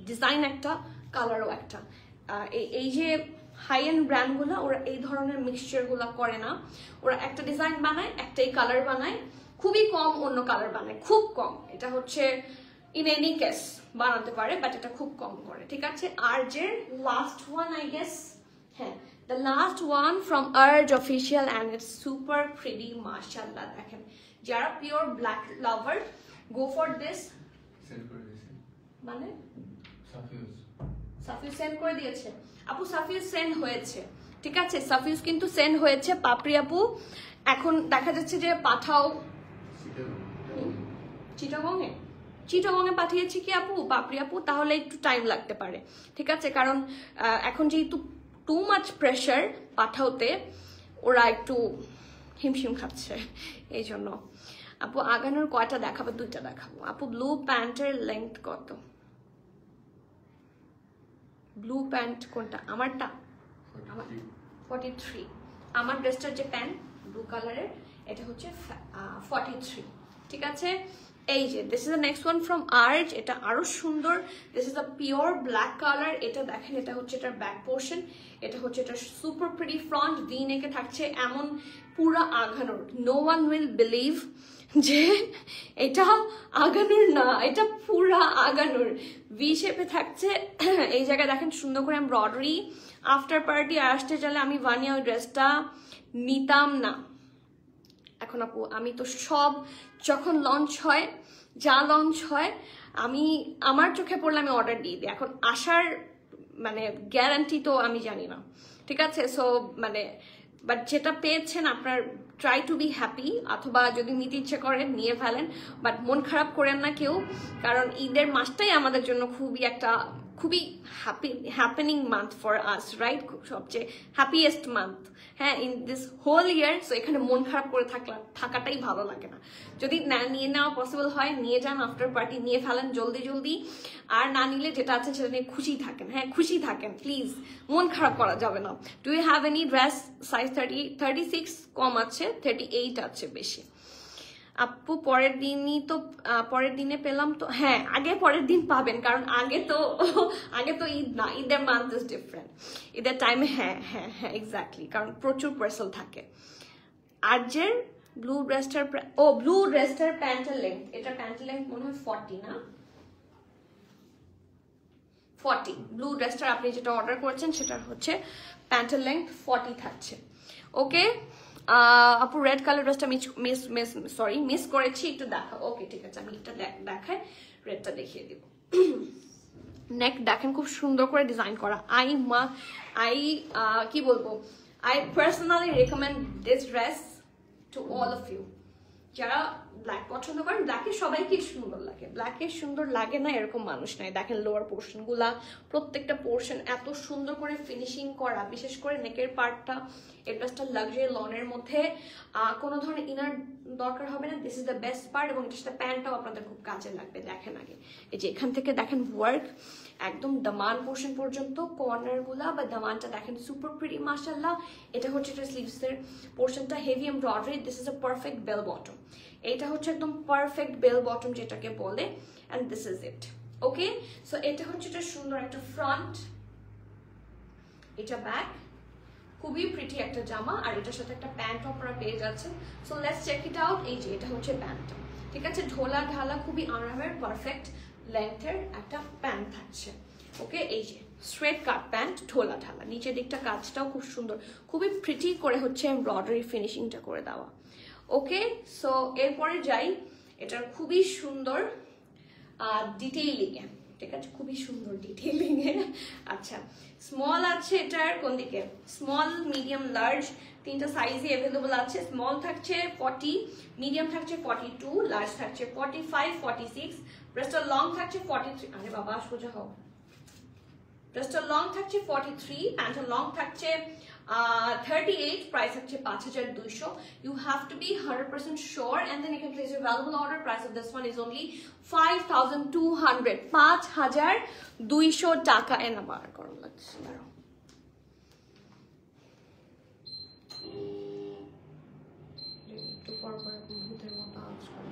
Speaker 1: ডিজাইন একটা, কালারও একটা। এই যে হাই এন্ড ব্র্যান্ডগুলো, ওরা এই ধরনের মিক্সচারগুলো করে না। ওরা একটা ডিজাইন বানায়, একটাই কালার বানায়, খুবই কম অন্য কালার বানায়, খুব কম। এটা হচ্ছে ইন এনি কেস বানাতে পারে, বাট এটা খুব কম করে, ঠিক আছে? আর্জের লাস্ট ওয়ান আই গেস, হ্যাঁ, the last one from Urge Official, and it's super pretty, mashallah. দেখেন, যারা pure black lover, go for this. মানে সাফিউজ সেন্ড করে দিয়েছে আপু, সাফিউজ সেন্ড হয়েছে, ঠিক আছে? সাফিউজ কিন্তু সেন্ড হয়েছে পাপড়ি আপু। এখন দেখা যাচ্ছে যে পাঠাও চিটাগংয়ে পাঠিয়েছি কি আপু, পাপড়ি আপু, তাহলে একটু টাইম লাগতে পারে, ঠিক আছে? কারণ এখন যেহেতু টু মাচ প্রেশার পাঠাওতে, ওরা একটু হিমশিম খাচ্ছে, এই জন্য। আপু আগানোর কয়টা দেখাবো? 2টা দেখাবো আপু। ব্লু প্যান্টের লেংথ কত? ব্লু প্যান্ট কোনটা আমারটা? 43। আমার ড্রেসটার যে প্যান্ট ব্লু কালারের এটা হচ্ছে 43, ঠিক আছে? এই যে this is the next one from urge, এটা আরো সুন্দর। This is the pure black colour. এটা দেখেন, এটা হচ্ছে এটার ব্যাক পোর্শন, এটা হচ্ছে এটা সুপার প্রিটি ফ্রন্ট, ভি নেকে থাকছে এমন পুরা আঘানোর। নো ওয়ান উইল বিলিভ যে এটা আগানোর না, এটা পুরা আগানোর। ভি শেপে থাকছে। এই জায়গায় দেখেন সুন্দর করে এমব্রয়ডারি। আফটার পার্টি আসতে চাইলে আমি ভানিয়া ওই ড্রেসটা নিতাম না এখন আপু। আমি তো সব যখন লঞ্চ হয়, যা লঞ্চ হয়, আমি আমার চোখে পড়লে আমি অর্ডার দিয়ে দিই। এখন আসার মানে গ্যারান্টি তো আমি জানি না, ঠিক আছে? সো মানে বাট যেটা পেয়েছেন আপনার ট্রাই টু বি হ্যাপি, অথবা যদি নিতে ইচ্ছে করেন নিয়ে ফেলেন, বাট মন খারাপ করেন না কেউ, কারণ ঈদের মাসটাই আমাদের জন্য খুবই happening month for us, right? সবচেয়ে হ্যাপিয়েস্ট মান্থ, হ্যাঁ, in this whole year. So এখানে মন খারাপ করে থাকাটাই ভালো লাগে না। যদি নিয়ে নেওয়া পসিবল হয় নিয়ে যান, আফটার পার্টি নিয়ে ফেলেন জলদি। আর না নিলে যেটা আছে সেটা নিয়ে খুশি থাকেন, হ্যাঁ খুশি থাকেন প্লিজ, মন খারাপ করা যাবে না। Do you have any dress size 36? কম আছে, 38 আছে বেশি। আপু পরের দিনে পেলাম তো? হ্যাঁ, আগে পরের দিন পাবেন, কারণ আগে তো ঈদ না, ঈদের মান্থ ইজ ডিফারেন্ট। ঈদের টাইমে হ্যাঁ এক্স্যাক্টলি, কারণ প্রচুর পার্সেল থাকে। আর্যের ব্লু ড্রেসটার প্যান্টের লেন্থ, এটা প্যান্টের লেন্থ মনে হয় 40 না? 40। ব্লু ড্রেসটার আপনি যেটা অর্ডার করেছেন সেটা হচ্ছে প্যান্টের লেন্থ 40 থাকছে। ওকে আপু রেড কালার ড্রেসটা মিস করেছি, একটু দেখাও। ওকে ঠিক আছে, আমি এটা দেখাই, রেডটা দেখিয়ে দিব। নেক দেখেন খুব সুন্দর করে ডিজাইন করা। কি বলবো, I personally recommend this dress to all of you. যারা ব্ল্যাক পছন্দ করেন, ব্ল্যাকে সবাইকে সুন্দর লাগে, ব্ল্যাকে সুন্দর লাগে না এরকম মানুষ নাই। দেখেন লোয়ার পোর্শন গুলা, প্রত্যেকটা পোর্শন এত সুন্দর করে ফিনিশিং করা, বিশেষ করে নেকের পার্টটা। এই ড্রেসটা লাক্সারি লনের মধ্যে, কোনো ধরনের ইনার দরকার হবে না। This is the best part, এবং এটার সাথে প্যান্টটাও আপনাদের খুব কাজে লাগবে। দেখেন আগে এই যে এখান থেকে দেখেন ওয়ার্ক একদম দামান পোর্শন পর্যন্ত, কর্নার গুলা বা দামানটা দেখেন সুপার প্রিটি মাশাআল্লাহ। এটা হচ্ছে এটা স্লিভসের পোর্শনটা heavy embroidery. This is a perfect bell bottom, এটা হচ্ছে একদম পারফেক্ট বেল বটম যেটাকে বলে, and this is it. Okay, so এটা হচ্ছে এটা সুন্দর একটা ফ্রন্ট, এটা ব্যাক, খুবই প্রিটি একটা জামা, আর এটার সাথে একটা প্যান্ট আপনারা পেয়ে যাচ্ছেন। So let's check it out. এই যে এটা হচ্ছে প্যান্ট, ঠিক আছে? ঢোলা ঢালা খুবই আরামের পারফেক্ট লেন্থের একটা প্যান্ট থাকছে। ওকে, এই যে স্ট্রেট কাট প্যান্ট, ঢোলা ঢালা, নিচের দিকটা কাজটাও খুব সুন্দর, খুবই প্রিটি করে হচ্ছে এমব্রয়ডারি ফিনিশিংটা করে দেওয়া। ওকে, সো এরপরে যাই, এটার খুবই সুন্দর ডিটেইলিং এ, ঠিক আছে? খুবই সুন্দর ডিটেইলিং এ। আচ্ছা, স্মল আছে এটার কোন দিকে? স্মল, মিডিয়াম, লার্জ, তিনটা সাইজে অ্যাভেলেবল আছে। স্মল থাকছে 40, মিডিয়াম থাকছে 42, লার্জ থাকছে 45, 46, ড্রেসটা লং থাকছে 43। আরে বাবা সোজা হও। ড্রেসটা লং থাকছে 43, প্যান্টটা লং থাকছে 38, price থাকছে 5200. You have to be 100% sure, and then you can place your valuable order. Price of this one is only 5200, 5200 টাকা। এ না বার করো লাগছে, দাঁড়াও। একটু পর পর ভূতের মতো আওয়াজ করে।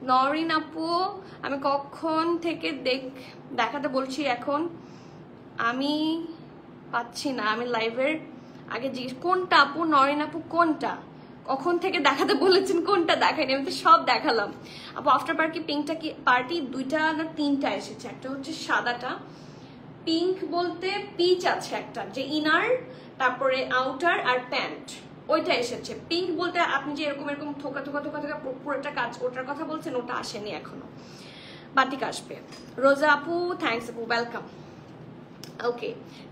Speaker 1: নরিন আপু, আমি কখন থেকে দেখাতে বলছি, এখন আমি পাচ্ছি না। আমি লাইভের আগে জিজ্ঞেস কোনটা আপু? নরিন আপু কোনটা? কখন থেকে দেখাতে বলেছেন, কোনটা দেখাইনি? আমি তো সব দেখালাম আপু। আফটার পার্টি 2টা না 3টা এসেছে, একটা হচ্ছে সাদাটা, পিঙ্ক বলতে পিচ আছে একটা, যে ইনার, তারপরে আউটার আর প্যান্ট, ওইটা এসেছে। পিঙ্ক বলতে আপনি যে এরকম থোকা পুরোটা কাজ, ওটার কথা বলছেন, ওটা আসেনি এখনো, বাটিক আসবে। রোজা আপু থ্যাংকস আপু, welcome. Okay,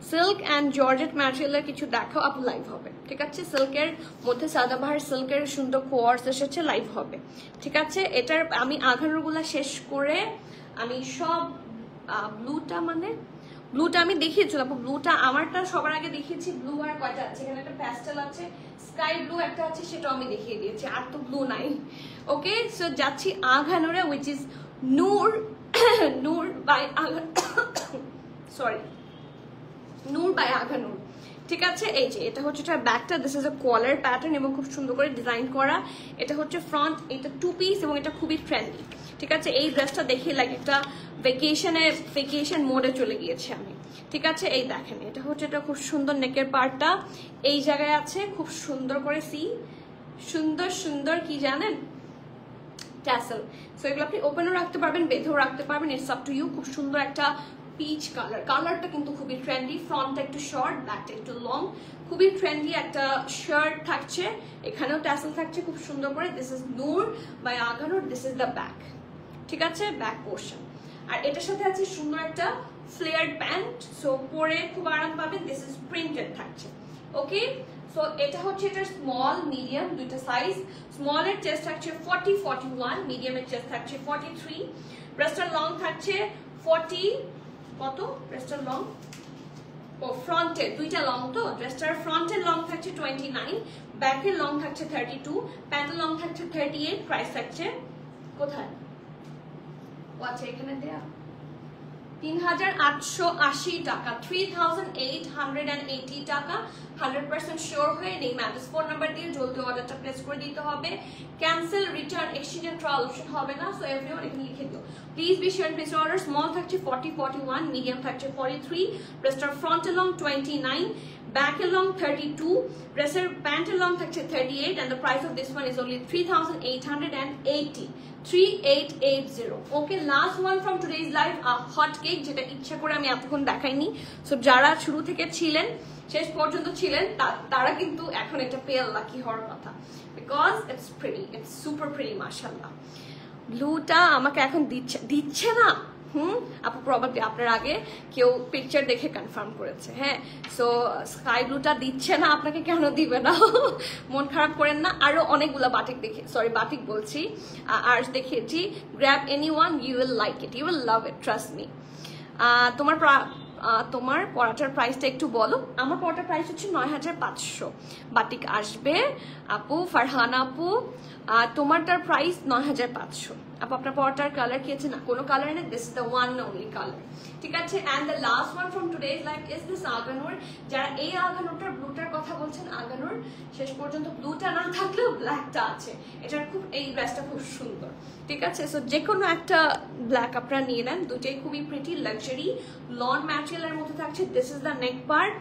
Speaker 1: silk and georgette ম্যাটেরিয়ালের কিছু দেখাও আপু, লাইভ হবে, ঠিক আছে? সিল্কের মধ্যে সাদাবাহার সিল্কের সুন্দর কোয়ার্স এসেছে, লাইভ হবে, ঠিক আছে? এটার আমি আঘানোরগুলা শেষ করে আমি সব ব্লুটা আমি দেখিয়েছিলাম আপু। ব্লুটা আমারটা সবার আগে দেখিয়েছি। ব্লু আর কয়টা আছে এখানে? একটা প্যাস্টেল আছে, স্কাই ব্লু একটা আছে, সেটাও আমি দেখিয়ে দিয়েছি, আর তো ব্লু নাই। ওকে, সো যাচ্ছি আঘানোরে, which is Noor Noor by Agha, sorry, Noor by Aghanoor. ঠিক আছে, এই যে এটা হচ্ছে এটার ব্যাকটা, this is a collar pattern এবং খুব সুন্দর করে ডিজাইন করা। এটা হচ্ছে ফ্রন্ট, এটা 2 পিস এবং এটা খুবই ট্রেন্ডি। ঠিক আছে, এই ড্রেসটা দেখে লাগে একটা ভেকেশন মোডে চলে গিয়েছে আমি। ঠিক আছে, এই দেখেন এটা হচ্ছে, এটা খুব সুন্দর নেকের পার্টটা এই জায়গায় আছে, খুব সুন্দর করে সুন্দর সুন্দর কি জানেন, ট্যাসেল। সো এগুলো আপনি ওপেনও রাখতে পারবেন, বেঁধেও রাখতে পারবেন, ইটস আপ টু ইউ। খুব সুন্দর একটা পিচ কালারটা কিন্তু খুবই ট্রেন্ডি। ফ্রন্টটা একটু শর্ট, ব্যাকটা একটু লং, খুবই ট্রেন্ডি একটা শার্ট থাকছে, এখানেও ট্যাসেল থাকছে খুব সুন্দর করে। This is Noor by Aghanoor, this is the back. ঠিক আছে, ব্যাক পোর্শন। আর এটার সাথে আছে সুন্দর একটা ফ্লেয়ার্ড প্যান্ট, সো পরে খুব আরাম পাবেন। দিস ইজ প্রিন্টেড থাকছে। ওকে, সো এটা হচ্ছে এটার স্মল মিডিয়াম দুইটা সাইজ। স্মলের চেস্ট থাকছে 40-41, মিডিয়ামের চেস্ট থাকছে 43, ব্রেস্টার লং থাকছে 40, কত ব্রেস্টার লং, ও ফ্রন্টের দুইটা লং, তো ড্রেসটার ফ্রন্টের লং থাকছে 29, ব্যাকের লং থাকছে 32, প্যান্টের লং থাকছে 38, প্রাইস থাকছে কোথায়, ও আচ্ছা এখানে দেয়া 3880 টাকা, 3880 টাকা। 100% শিওর হয়ে নেই ম্যাডাস ফোন নাম্বার দিয়ে জলদি অর্ডারটা প্লেস করে দিতে হবে। Cancel, return, exchange and trial option হবে না, সো এভরিওয়ান এখানে লিখে দিও। Please be sure place order. Small থাকছে 40-41, মিডিয়াম থাকছে 43, ব্রেস্টার front long 29, back along 32, dresser pant along থাকছে 38, and the price of this one is only 3880, 3880. Okay, last one from today's live, a hot cake যেটা ইচ্ছা করে আমি এতক্ষণ দেখাইনি। সো যারা শুরু থেকে ছিলেন, শেষ পর্যন্ত ছিলেন, তারা কিন্তু এখন এটা পেয়ে লাকি হওয়ার কথা, because it's pretty, it's super pretty মাশাআল্লাহ। ব্লুটা আমাকে এখন দিচ্ছে না, আপু প্রবাবলি আপনার আগে কেউ পিকচার দেখে কনফার্ম করেছে। হ্যাঁ, সো স্কাই ব্লুটা দিচ্ছে না, আপনাকে কেন দিবে না, মন খারাপ করেন না। আরো অনেকগুলো বাটিক বলছি আর দেখিয়েছি। Grab anyone, you will like it, you will love it, trust me. তোমার পড়াটার প্রাইসটা একটু বলো। আমার পড়াটার প্রাইস হচ্ছে 9500। বাটিক আসবে আপু, ফারহানা আপু, তোমারটার প্রাইস 9500। আপু আপনার পড়াটার কালার কি আছে? না, কোনো কালার নেই, this is the one only colour. ঠিক আছে, and the last one from today's live is this Aghanoor. যারা এই আগানুরটার ব্লুটার কথা বলছেন, আগানুর শেষ পর্যন্ত ব্লুটা না থাকলেও ব্ল্যাকটা আছে। এটার খুব, এই ড্রেসটা খুব সুন্দর। ঠিক আছে, সো যে কোনো একটা ব্ল্যাক আপনারা নিয়ে নেন, দুটোই খুবই প্রিটি, লাক্সারি লন ম্যাটেরিয়ালের মধ্যে থাকছে। This is the neck part,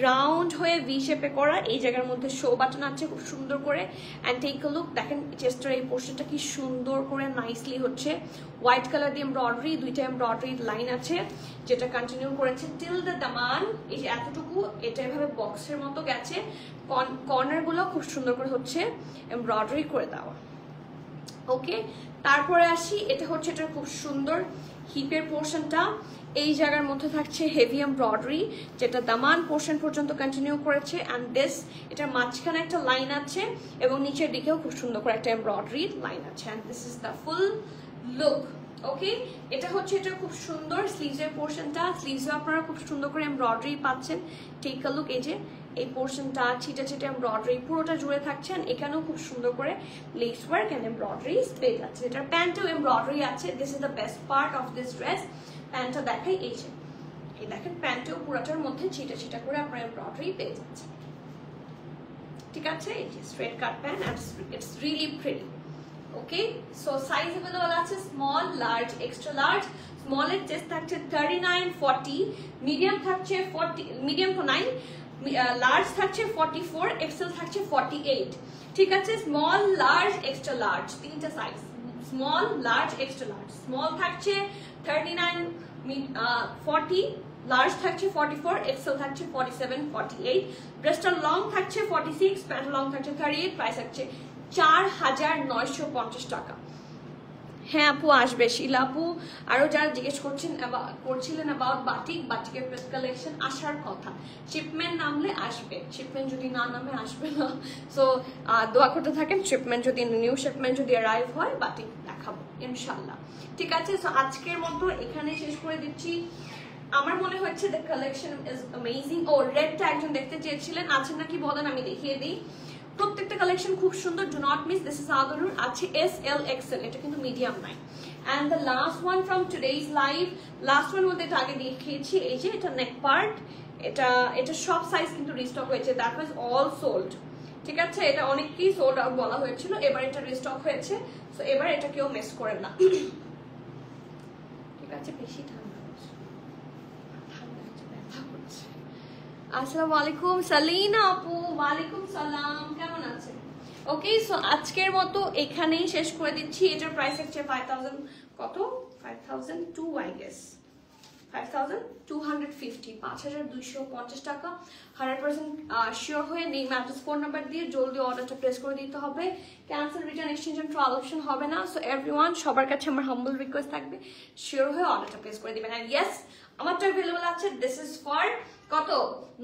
Speaker 1: round হয়ে ভি শেপে করা, এই জায়গার মধ্যে শো বাটন আছে খুব সুন্দর করে। অ্যান্ড টেক আ লুক, দেখেন চেস্টের এই পোর্শনটা কি সুন্দর করে নাইসলি হচ্ছে হোয়াইট কালার দিয়ে এমব্রয়ডারি, দুইটা এমব্রয়ডারি লাইন আছে যেটা কন্টিনিউ করেছে টিল দ্য দামান। এই যে এতটুকু, এটা এভাবে বক্সের মতো গেছে, কর্নার গুলো খুব সুন্দর করে হচ্ছে এমব্রয়ডারি করে দেওয়া। ওকে, তারপরে আসি, এটা হচ্ছে এটার খুব সুন্দর হিপের পোর্শনটা, এই জায়গার মধ্যে থাকছে হেভি এমব্রয়ডারি যেটা দামান পোর্শন পর্যন্ত কন্টিনিউ করেছে। অ্যান্ড দিস, এটার মাঝখানে একটা লাইন আছে এবং নিচের দিকেও খুব সুন্দর করে একটা এমব্রয়ডারি লাইন আছে। And this is the full look. Okay, এটা হচ্ছে এটা খুব সুন্দর স্লিভসের পোর্শনটা, স্লিভসে আপনারা খুব সুন্দর করে এমব্রয়ডারি পাচ্ছেন। টেক আ লুক, এই যে এই পোর্শনটা ছিটে ছিটে এমব্রয়ডারি পুরোটা জুড়ে থাকছেন, এখানেও খুব সুন্দর করে লেস ওয়ার্ক এন্ড এমব্রয়ডারি পেয়ে যাচ্ছে। এটার প্যান্টেও এমব্রয়ডারি আছে। This is the best part of this dress. প্যান্টটা দেখাই, এই যে এই দেখেন প্যান্টেও পুরোটার মধ্যে ছিটা ছিটা করে আপনার এমব্রয়ডারি পেয়ে যাচ্ছে। ঠিক আছে, এই যে straight cut pant, and it's really pretty. Okay, so size available আছে স্মল, লার্জ, এক্সট্রা লার্জ। স্মলের চেস্ট থাকছে 39-40, মিডিয়াম থাকছে 40, মিডিয়াম তো 9, লার্জ থাকছে 44, এক্সেল থাকছে 48। ঠিক আছে, স্মল, লার্জ, এক্সট্রা লার্জ, তিনটা size, small, large, extra large. Small থাকছে 39, 40, লার্জ থাকছে 44, এক্সেল থাকছে 47, 48, ব্রেস্টার লং থাকছে 46, প্যান্ট লং থাকছে 38, প্রাইস থাকছে 4950 টাকা। হ্যাঁ আপু আসবে, শিলা আপু, আরো যারা জিজ্ঞেস করছিলেন অ্যাবাউট বাটিকের কালেকশন আসার কথা, শিপমেন্ট নামলে আসবে, শিপমেন্ট যদি না নামে আসবে না। সো দোয়া করতে থাকেন, শিপমেন্ট যদি, নিউ শিপমেন্ট যদি অ্যারাইভ হয়, বাটিক দেখাবো ইনশাল্লাহ। ঠিক আছে, সো আজকের মতো এখানে শেষ করে দিচ্ছি। আমার মনে হচ্ছে দ্য কালেকশন ইজ অ্যামেজিং। ও রেডটা একজন দেখতে চেয়েছিলেন, আছেন নাকি বলেন, আমি দেখিয়ে দিই। প্রত্যেকটা কালেকশন খুব সুন্দর, do not miss. This is Aghanoor, আছে এস এল এক্সেল, এটা কিন্তু মিডিয়াম নাই। And the last one from today's live, last one বলতে এটা আগে দেখিয়েছি, এই যে এটা নেক পার্ট, এটা সব সাইজ কিন্তু রিস্টক হয়েছে, দ্যাট ওয়াজ অল সোল্ড, ঠিক আছে? এটা অনেককেই সোল্ড আউট বলা হয়েছিল, এবার এটা রিস্টক হয়েছে, সো এবার এটা কেউ মিস করেন না, ঠিক আছে? বেশি ঠান্ডা হচ্ছে, ব্যথা করছে। আসসালামু আলাইকুম সালিনা আপু, ওয়ালাইকুম সালাম, কেমন আছেন? ওকে, সো আজকের মতো এখানেই শেষ করে দিচ্ছি। এটার প্রাইস হচ্ছে 5000 কত, 5002 আই গেস, 5250, 5250 টাকা। 100% শিওর হয়ে নেই ম্যাট্রেস ফোন নাম্বার দিয়ে জলদি অর্ডারটা প্লেস করে দিতে হবে। Cancel, return, exchange and trial option হবে না। সো এভরিওয়ান, সবার কাছে আমার হাম্বল রিকোয়েস্ট থাকবে, শিওর হয়ে অর্ডারটা প্লেস করে দিবেন। এন্ড ইয়েস, আমারটা अवेलेबल আছে, দিস ইজ ফর কত,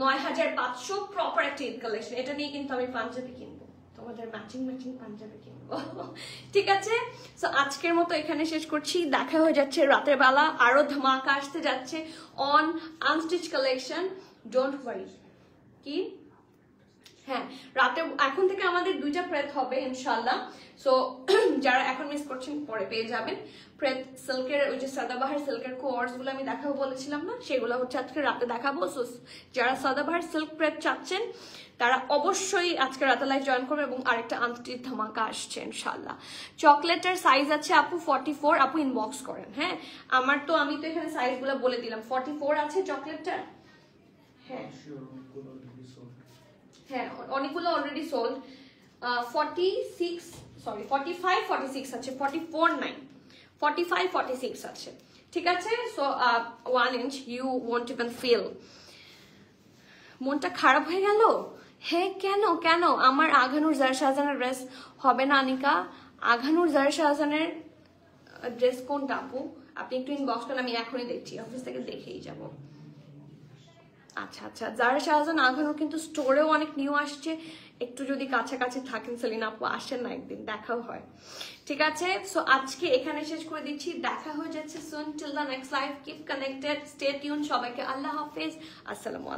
Speaker 1: 9500, প্রপার একটা ঈদ কালেকশন। এটা নিয়ে কিন্তু আমি পাঞ্জাবি কিনবো, তোমাদের ম্যাচিং পাঞ্জাবি কিনবো, ঠিক আছে? সো আজকের মতো এখানে শেষ করছি, দেখা হয়ে যাচ্ছে রাতের বেলা, আরো ধামাকা আসতে যাচ্ছে on unstitch collection, don't worry. কি, হ্যাঁ, রাতে এখন থেকে আমাদের 2টা প্রেত হবে ইনশাল্লাহ। সো যারা এখন মিস করছেন পরে পেয়ে যাবেন। প্রেত সিল্কের, ওই যে সাদাবাহার সিল্কের কোয়ার্স গুলো আমি দেখাবো বলেছিলাম না, সেগুলো হচ্ছে আজকে রাতে দেখাবো। সো যারা সাদাবাহার সিল্ক প্রেত চাচ্ছেন তারা অবশ্যই আজকে রাতে লাইভ জয়েন করবে, এবং আরেকটা আন্তর্জাতিক ধামাকা আসছে ইনশাল্লাহ। চকলেটের সাইজ আছে আপু 44, আপু ইনবক্স করেন। হ্যাঁ, আমি তো এখানে সাইজগুলো বলে দিলাম, 44 আছে চকলেটটার। হ্যাঁ হ্যাঁ, অনেকগুলো অলরেডি সোল্ড। 45 46 আছে, 44 নাই, 45 46 আছে, ঠিক আছে? So 1 inch, you won't even feel. মনটা খারাপ হয়ে গেল? হ্যাঁ, কেন কেন? আমার আঘানুর জারা শাহজাহানের ড্রেস হবে না আনিকা? আঘানুর জারা শাহজাহানের ড্রেস কোনটা আপু? আপনি একটু ইনবক্স করেন, আমি এখনই দেখছি, অফিস থেকে দেখেই যাব। আচ্ছা আচ্ছা, জারা শাহজাহান আঘানুর কিন্তু স্টোরেও অনেক নিউ আসছে, একটু যদি কাছাকাছি থাকেন সেলিনা আপু আসেন না, একদিন দেখাও হয়, ঠিক আছে? সো আজকে এখানে শেষ করে দিচ্ছি, দেখা হয়ে যাচ্ছে soon. Till the next live, keep connected, stay tune. সবাইকে আল্লাহ হাফেজ, আসসালামু আলাইকুম।